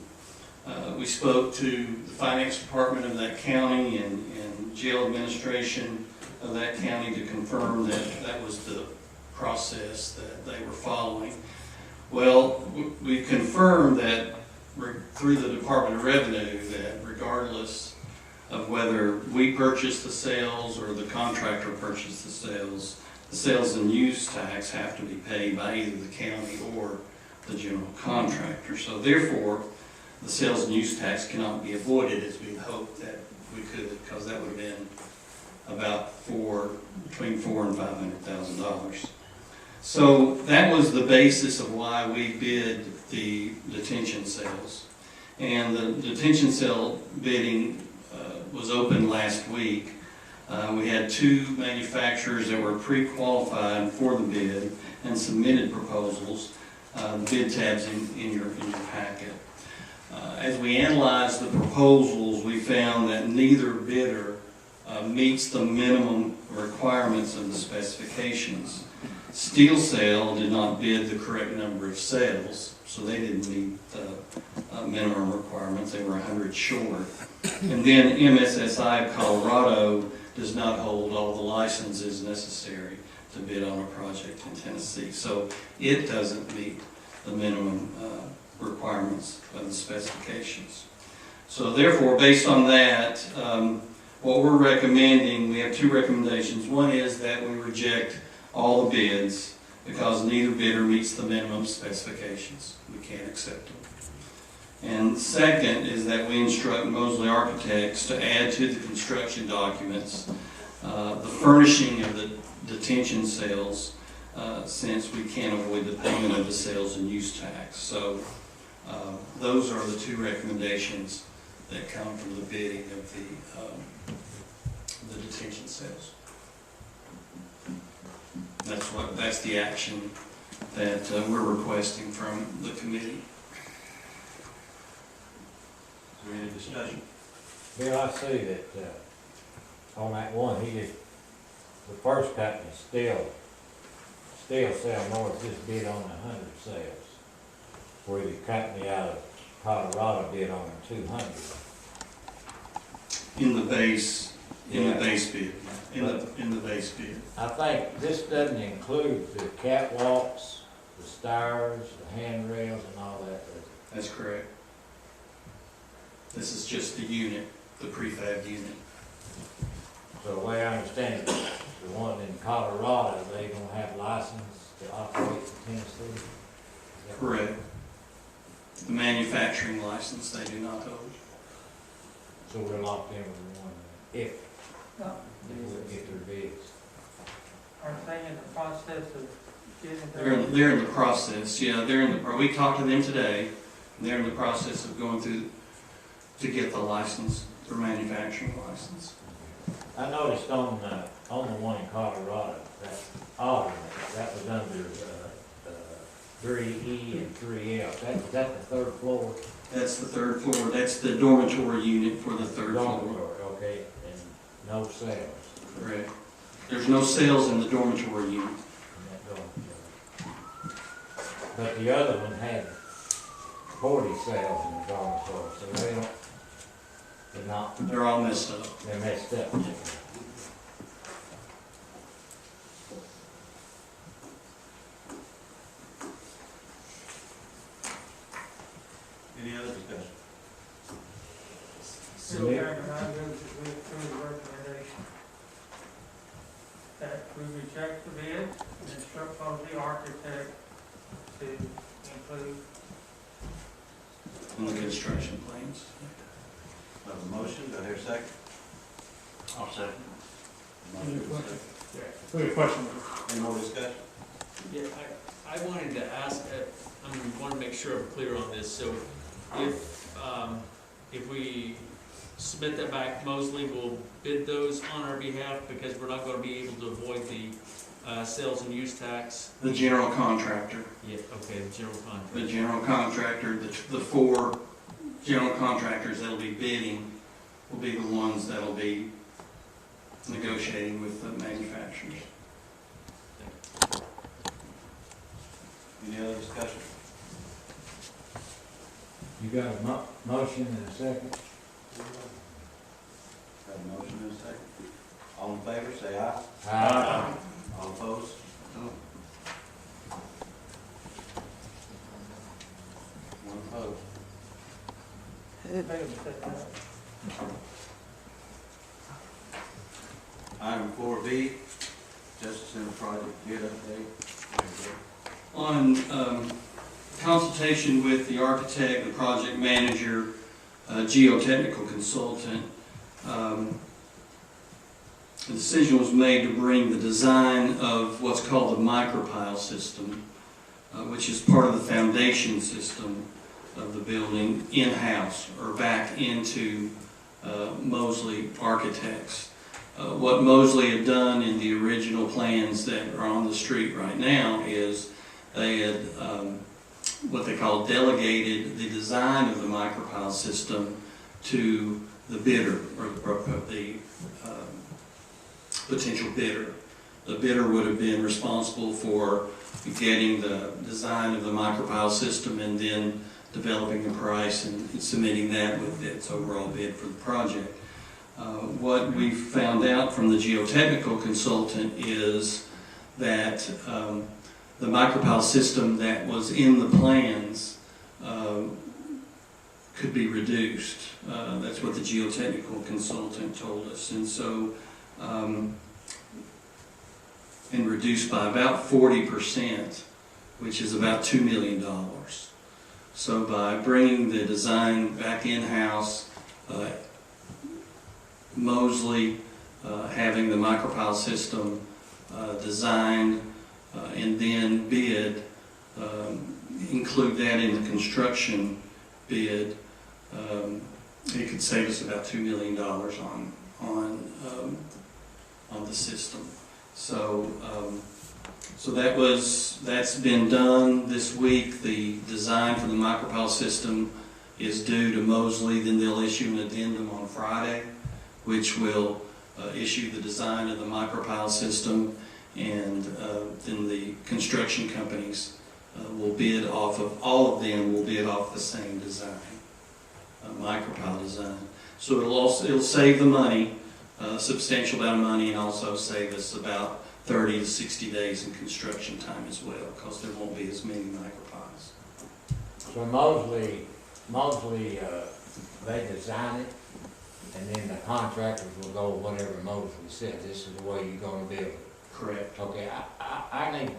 We spoke to the finance department of that county and jail administration of that county to confirm that that was the process that they were following. Well, we confirmed that through the Department of Revenue that regardless of whether we purchase the sales or the contractor purchase the sales and use tax have to be paid by either the county or the general contractor. So therefore, the sales and use tax cannot be avoided as we hoped that we could, because that would have been about between $400,000 and $500,000. So that was the basis of why we bid the detention cells. And the detention cell bidding was open last week. We had 2 manufacturers that were pre-qualified for the bid and submitted proposals. The bid tabs in your packet. As we analyzed the proposals, we found that neither bidder meets the minimum requirements of the specifications. Steel Cell did not bid the correct number of cells, so they didn't meet the minimum requirements. They were 100 short. And then MSSI of Colorado does not hold all the licenses necessary to bid on a project in Tennessee. So it doesn't meet the minimum requirements of the specifications. So therefore, based on that, what we're recommending, we have 2 recommendations. One is that we reject all the bids because neither bidder meets the minimum specifications. We can't accept them. And second is that we instruct Moseley Architects to add to the construction documents the furnishing of the detention cells since we can't avoid the payment of the sales and use tax. So those are the 2 recommendations that come from the bidding of the detention cells. That's the action that we're requesting from the committee. Is there any discussion? Bill, I see that, on that one, the first company, Steel Cell North, just bid on 100 cells, where the company out of Colorado bid on 200. In the base bid. In the base bid. I think this doesn't include the catwalks, the stairs, the handrails, and all that. That's correct. This is just the unit, the prefab unit. So the way I understand it, the one in Colorado, they don't have license to operate in Tennessee? Is that Correct. The manufacturing license they do not hold. So we're locked in with one, if we get their bids. Aren't they in the process of getting They're in the process, yeah, we talked to them today, and they're in the process of going through to get the license, their manufacturing license. I noticed on the one in Colorado, that audit, that was under 3E and 3F. Is that the 3rd floor? That's the 3rd floor. That's the dormitory unit for the 3rd floor. Dormitory, okay, and no sales Correct. There's no sales in the dormitory unit. in that dormitory. But the other one had 40 sales in the dormitory, so they're not, They're all messed up. they're messed up. Any other discussion? Bill Chairman, I move that we approve the recommendation that we reject the bid and instruct Moseley Architect to include? On the construction plans. I have a motion, do I hear a second? I'll second. Motion is second. Good question. Any more discussion? Yeah, I wanted to ask, want to make sure I'm clear on this, so if we submit that back, Moseley will bid those on our behalf, because we're not gonna be able to avoid the sales and use tax? The general contractor. Yeah, okay, the general contractor. The general contractor, the four general contractors that'll be bidding will be the ones that'll be negotiating with the manufacturers. Any other discussion? You got a motion and a second? Have a motion and a second. All in favor, say aye. Aye. All opposed? No. One opposed. Item 4B, Justice Center project bid update. On consultation with the architect, the project manager, geotechnical consultant, the decision was made to bring the design of what's called the micropile system, which is part of the foundation system of the building, in-house or back into Moseley Architects. What Moseley had done in the original plans that are on the street right now is they had what they call delegated the design of the micropile system to the bidder, or the potential bidder. The bidder would have been responsible for getting the design of the micropile system and then developing a price and submitting that with its overall bid for the project. What we found out from the geotechnical consultant is that the micropile system that was in the plans could be reduced. That's what the geotechnical consultant told us. And so, and reduced by about 40%, which is about $2 million. So by bringing the design back in-house, Moseley having the micropile system designed and then bid, include that in the construction bid, it could save us about $2 million on the system. So so that's been done this week. The design for the micropile system is due to Moseley. Then they'll issue an addendum on Friday, which will issue the design of the micropile system, and then the construction companies will bid off of, all of them will bid off the same design, micropile design. So it'll save the money, a substantial amount of money, and also save us about 30 to 60 days in construction time as well, because there won't be as many micropiles. So Moseley, they design it, and then the contractors will go whatever Moseley said, this is the way you're gonna build it. Correct. Okay, I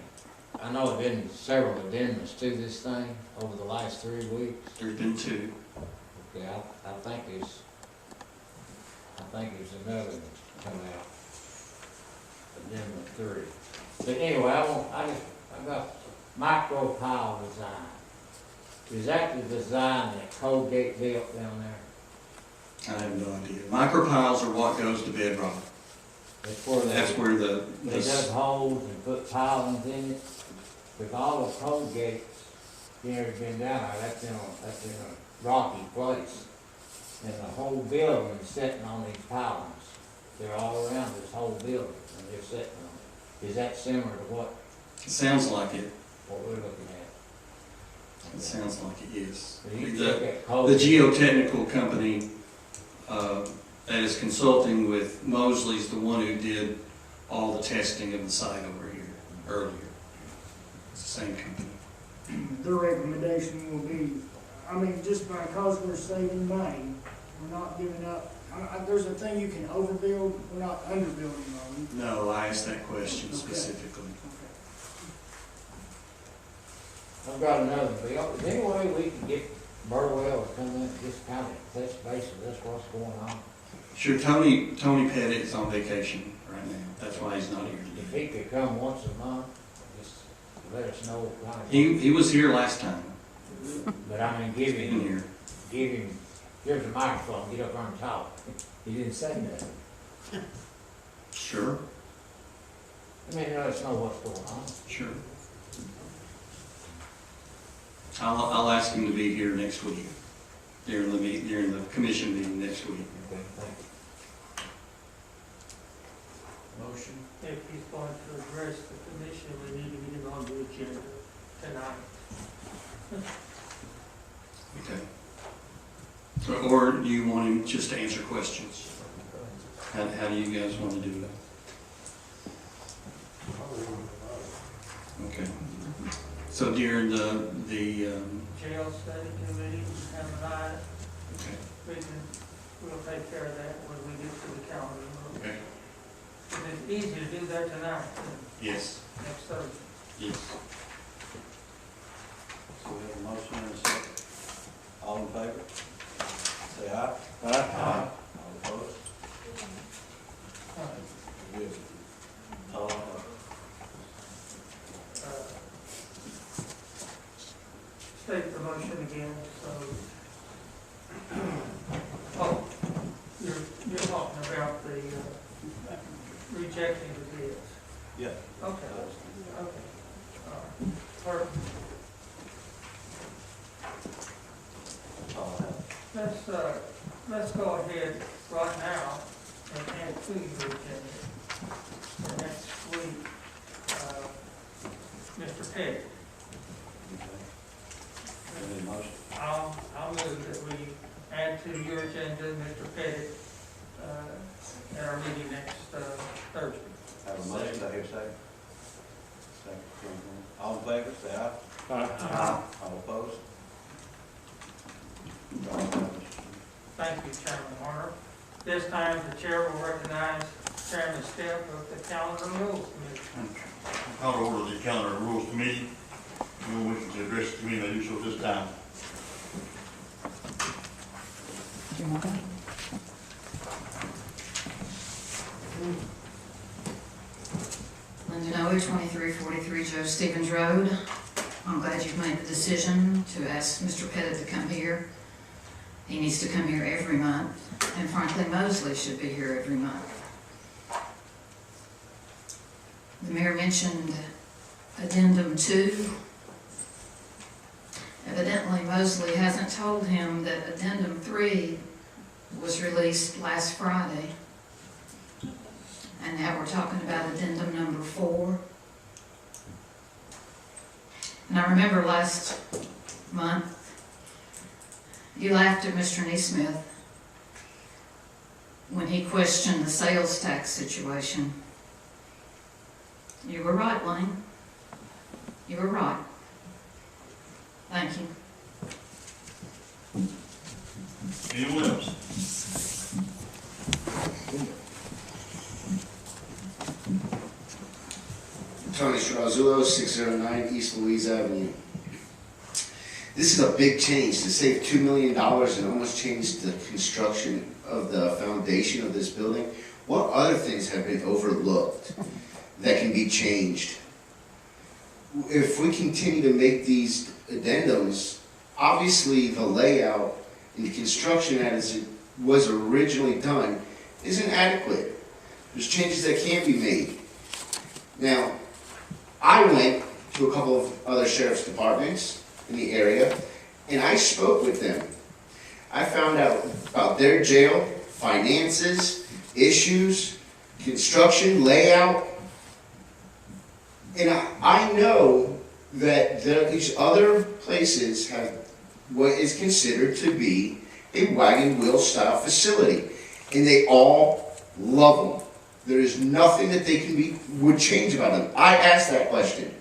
know there's been several addendums to this thing over the last 3 weeks. There's been 2. Okay, I think there's another one coming out, addendum 3. But anyway, I got micro pile design. Is that the design that Colgate built down there? I have no idea. Micropiles are what goes to bedrock. That's where they dug holes and put pilings in it. With all the Colgates, been down there, that's in a rocky place. And the whole building is sitting on these pilings. They're all around this whole building, and they're sitting on it. Is that similar to what? It sounds like it. What we're looking at? It sounds like it is. So you The geotechnical company that is consulting with Moseley's the one who did all the testing of the site over here earlier. It's the same company. Their recommendation will be, I mean, just because we're saving money, we're not giving up. There's a thing you can overbuild, we're not underbuilding on. No, I asked that question specifically. I've got another bill. Is there any way we can get Burwell to come in and just kind of touch base with this, what's going on? Sure, Tony Pettit is on vacation right now. That's why he's not here If today. he could come once a month, just let us know kind of. He was here last time. But I mean, give Been him, here. here's a microphone, get up there and talk. He didn't say nothing. Sure, I mean, let us know what's going on. sure. I'll ask him to be here next week, during the commission meeting next week. Okay, thank you. Motion? If he's going to address the commission, we need to get him on the agenda tonight. Okay. Or do you want him just to answer questions? How do you guys want to do that? Okay. So during the Jail study committee, have an audit, okay. we'll take care of that when we get to the calendar. Okay. And it's easy to do that tonight, Yes. next Thursday. Yes. So we have a motion and a second. All in favor? Say aye. Aye. All opposed? Good. All opposed. State the motion again, so. Oh, you're talking about the, rejecting the bids. Yeah. Okay, okay. Perfect. That's all I have. Let's go ahead right now and add to your agenda. For next week, Mr. Pettit. Any motion? I'll move that we add to your agenda, Mr. Pettit, at our meeting next, Thursday. Have a motion, do I hear a second? Second. All in favor, say aye. Aye. All opposed? Thank you, Chairman Warner. This time, the chair will recognize Chairman Step of the Calendar and Rules Committee. Call to order the Calendar and Rules Committee. No one wishes to address the committee, they do so at this time. Linda Noe, 2343 Joe Stevens Road. I'm glad you've made the decision to ask Mr. Pettit to come here. He needs to come here every month, and frankly, Moseley should be here every month. The mayor mentioned addendum 2. Evidently, Moseley hasn't told him that addendum 3 was released last Friday. And now we're talking about addendum number 4. And I remember last month, you laughed at Mr. Neesmith when he questioned the sales tax situation. You were right, Wayne. You were right. Thank you. Anyone else? Tony Strazullo, 609 East Louise Avenue. This is a big change to save $2 million and almost change the construction of the foundation of this building. What other things have been overlooked that can be changed? If we continue to make these addendums, obviously the layout and the construction as it was originally done isn't adequate. There's changes that can't be made. Now, I went to a couple of other sheriff's departments in the area, and I spoke with them. I found out about their jail, finances, issues, construction, layout, and I know that these other places have what is considered to be a wagon wheel style facility, and they all love them. There is nothing that they would change about them. I asked that question.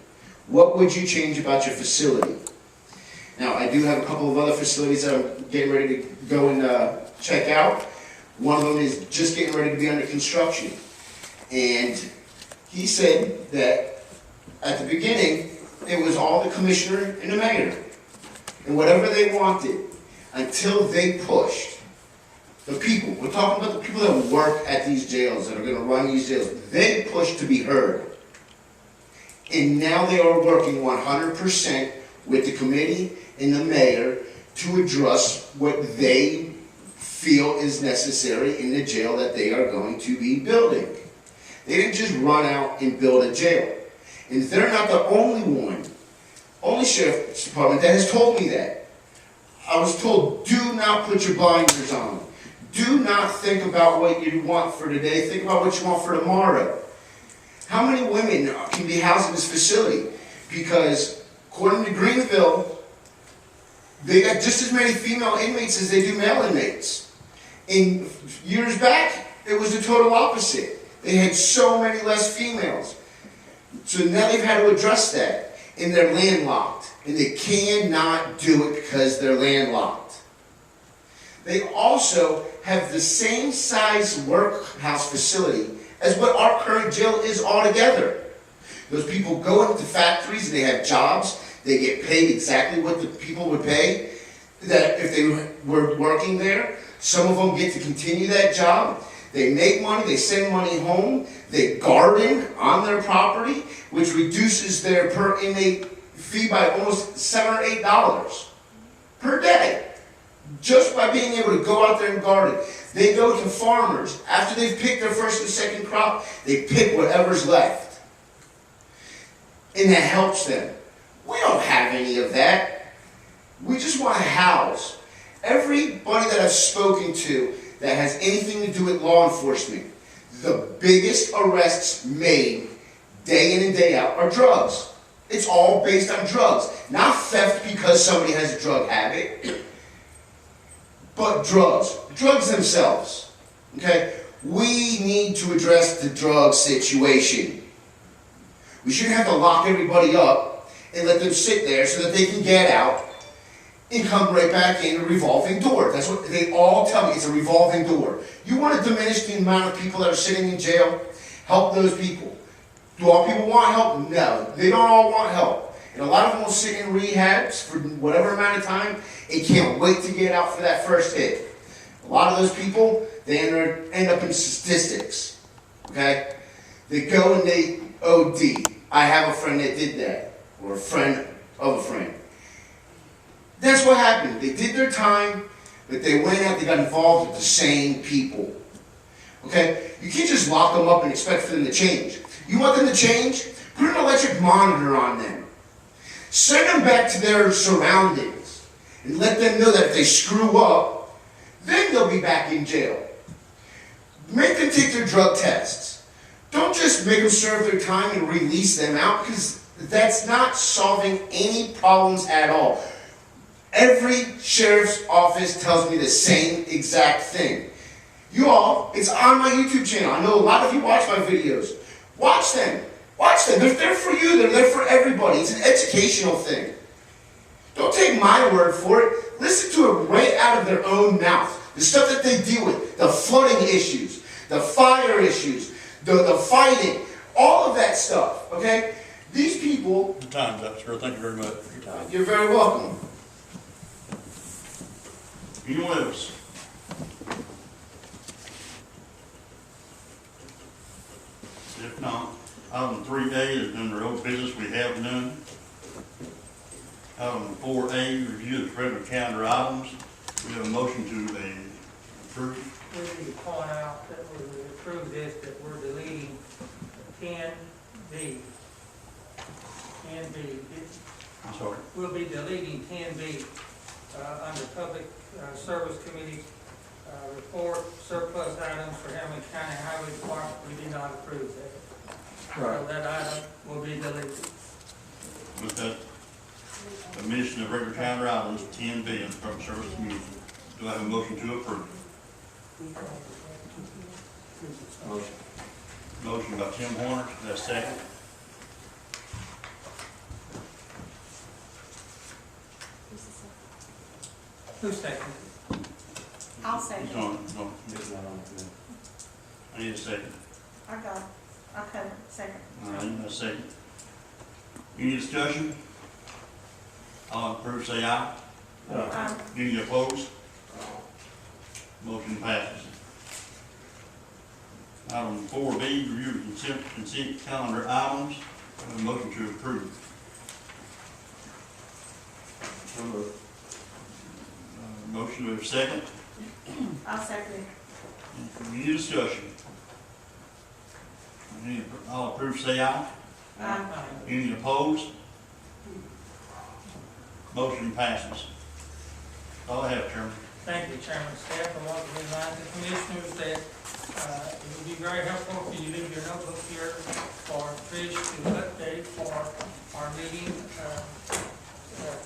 What would you change about your facility? Now, I do have a couple of other facilities that I'm getting ready to go and check out. One of them is just getting ready to be under construction. And he said that at the beginning, it was all the commissioner and the mayor. And whatever they wanted, until they pushed the people, we're talking about the people that work at these jails, that are gonna run these jails, they pushed to be heard. And now they are working 100% with the committee and the mayor to address what they feel is necessary in the jail that they are going to be building. They didn't just run out and build a jail. And they're not the only sheriff's department that has told me that. I was told, do not put your blinders on. Do not think about what you want for today, think about what you want for tomorrow. How many women can be housed in this facility? Because according to Greenville, they got just as many female inmates as they do male inmates. In years back, it was the total opposite. They had so many less females. So now they've had to address that, and they're landlocked. And they cannot do it because they're landlocked. They also have the same size workhouse facility as what our current jail is altogether. Those people go into factories and they have jobs. They get paid exactly what the people would pay that if they were working there. Some of them get to continue that job. They make money, they send money home, they garden on their property, which reduces their per inmate fee by almost $7 or $8 per day. Just by being able to go out there and garden. They go to farmers. After they've picked their first and second crop, they pick whatever's left. And that helps them. We don't have any of that. We just want to house. Everybody that I've spoken to that has anything to do with law enforcement, the biggest arrests made day in and day out are drugs. It's all based on drugs. Not theft because somebody has a drug habit, but drugs. Drugs themselves. Okay? We need to address the drug situation. We shouldn't have to lock everybody up and let them sit there so that they can get out and come right back in a revolving door. That's what they all tell me. It's a revolving door. You want to diminish the amount of people that are sitting in jail? Help those people. Do all people want help? No. They don't all want help. And a lot of them will sit in rehabs for whatever amount of time and can't wait to get out for that first hit. A lot of those people, they end up in statistics. Okay? They go and they OD. I have a friend that did that. Or a friend of a friend. That's what happened. They did their time, but they went out, they got involved with the same people. Okay? You can't just lock them up and expect for them to change. You want them to change? Put an electric monitor on them. Send them back to their surroundings and let them know that if they screw up, then they'll be back in jail. Make them take their drug tests. Don't just make them serve their time and release them out, because that's not solving any problems at all. Every sheriff's office tells me the same exact thing. You all, it's on my YouTube channel. I know a lot of you watch my videos. Watch them. Watch them. They're there for you. They're there for everybody. It's an educational thing. Don't take my word for it. Listen to it right out of their own mouth. The stuff that they deal with. The flooding issues. The fire issues. The fighting. All of that stuff. Okay? These people... Your time's up, sir. Thank you very much for your time. You're very welcome. Anyone else? If not, item 3A is under old business, we have none. Item 4A, review of regular calendar items. We have a motion to approve. We need to point out that we approve this, that we're deleting 10B. 10B. I'm sorry. We'll be deleting 10B under Public Service Committee report, surplus items for Hamilton County Highway Department. We do not approve that. Right. So that item will be deleted. With that, omission of regular calendar items 10B in the Public Service Committee. Do I have a motion to approve? Motion. Motion by Tim Horner, that's second. Who's second? I'll second. I need a second. I got it. Okay, second. All right, a second. Any discussion? All approve, say aye. Any opposed? Motion passes. Item 4B, review consent calendar items. Have a motion to approve. Motion to have second. I'll second it. Any discussion? All approve, say aye. Any opposed? Motion passes. All I have, Chairman. Thank you, Chairman. Staff, I want to remind the commissioners that it would be very helpful if you leave your notebook here for Trish to update for our meeting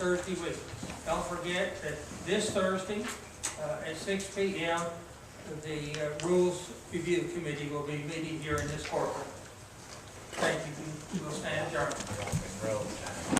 Thursday week. Don't forget that this Thursday at 6 p.m., the Rules Review Committee will be meeting here in this courtroom. Thank you. We will stand adjourned.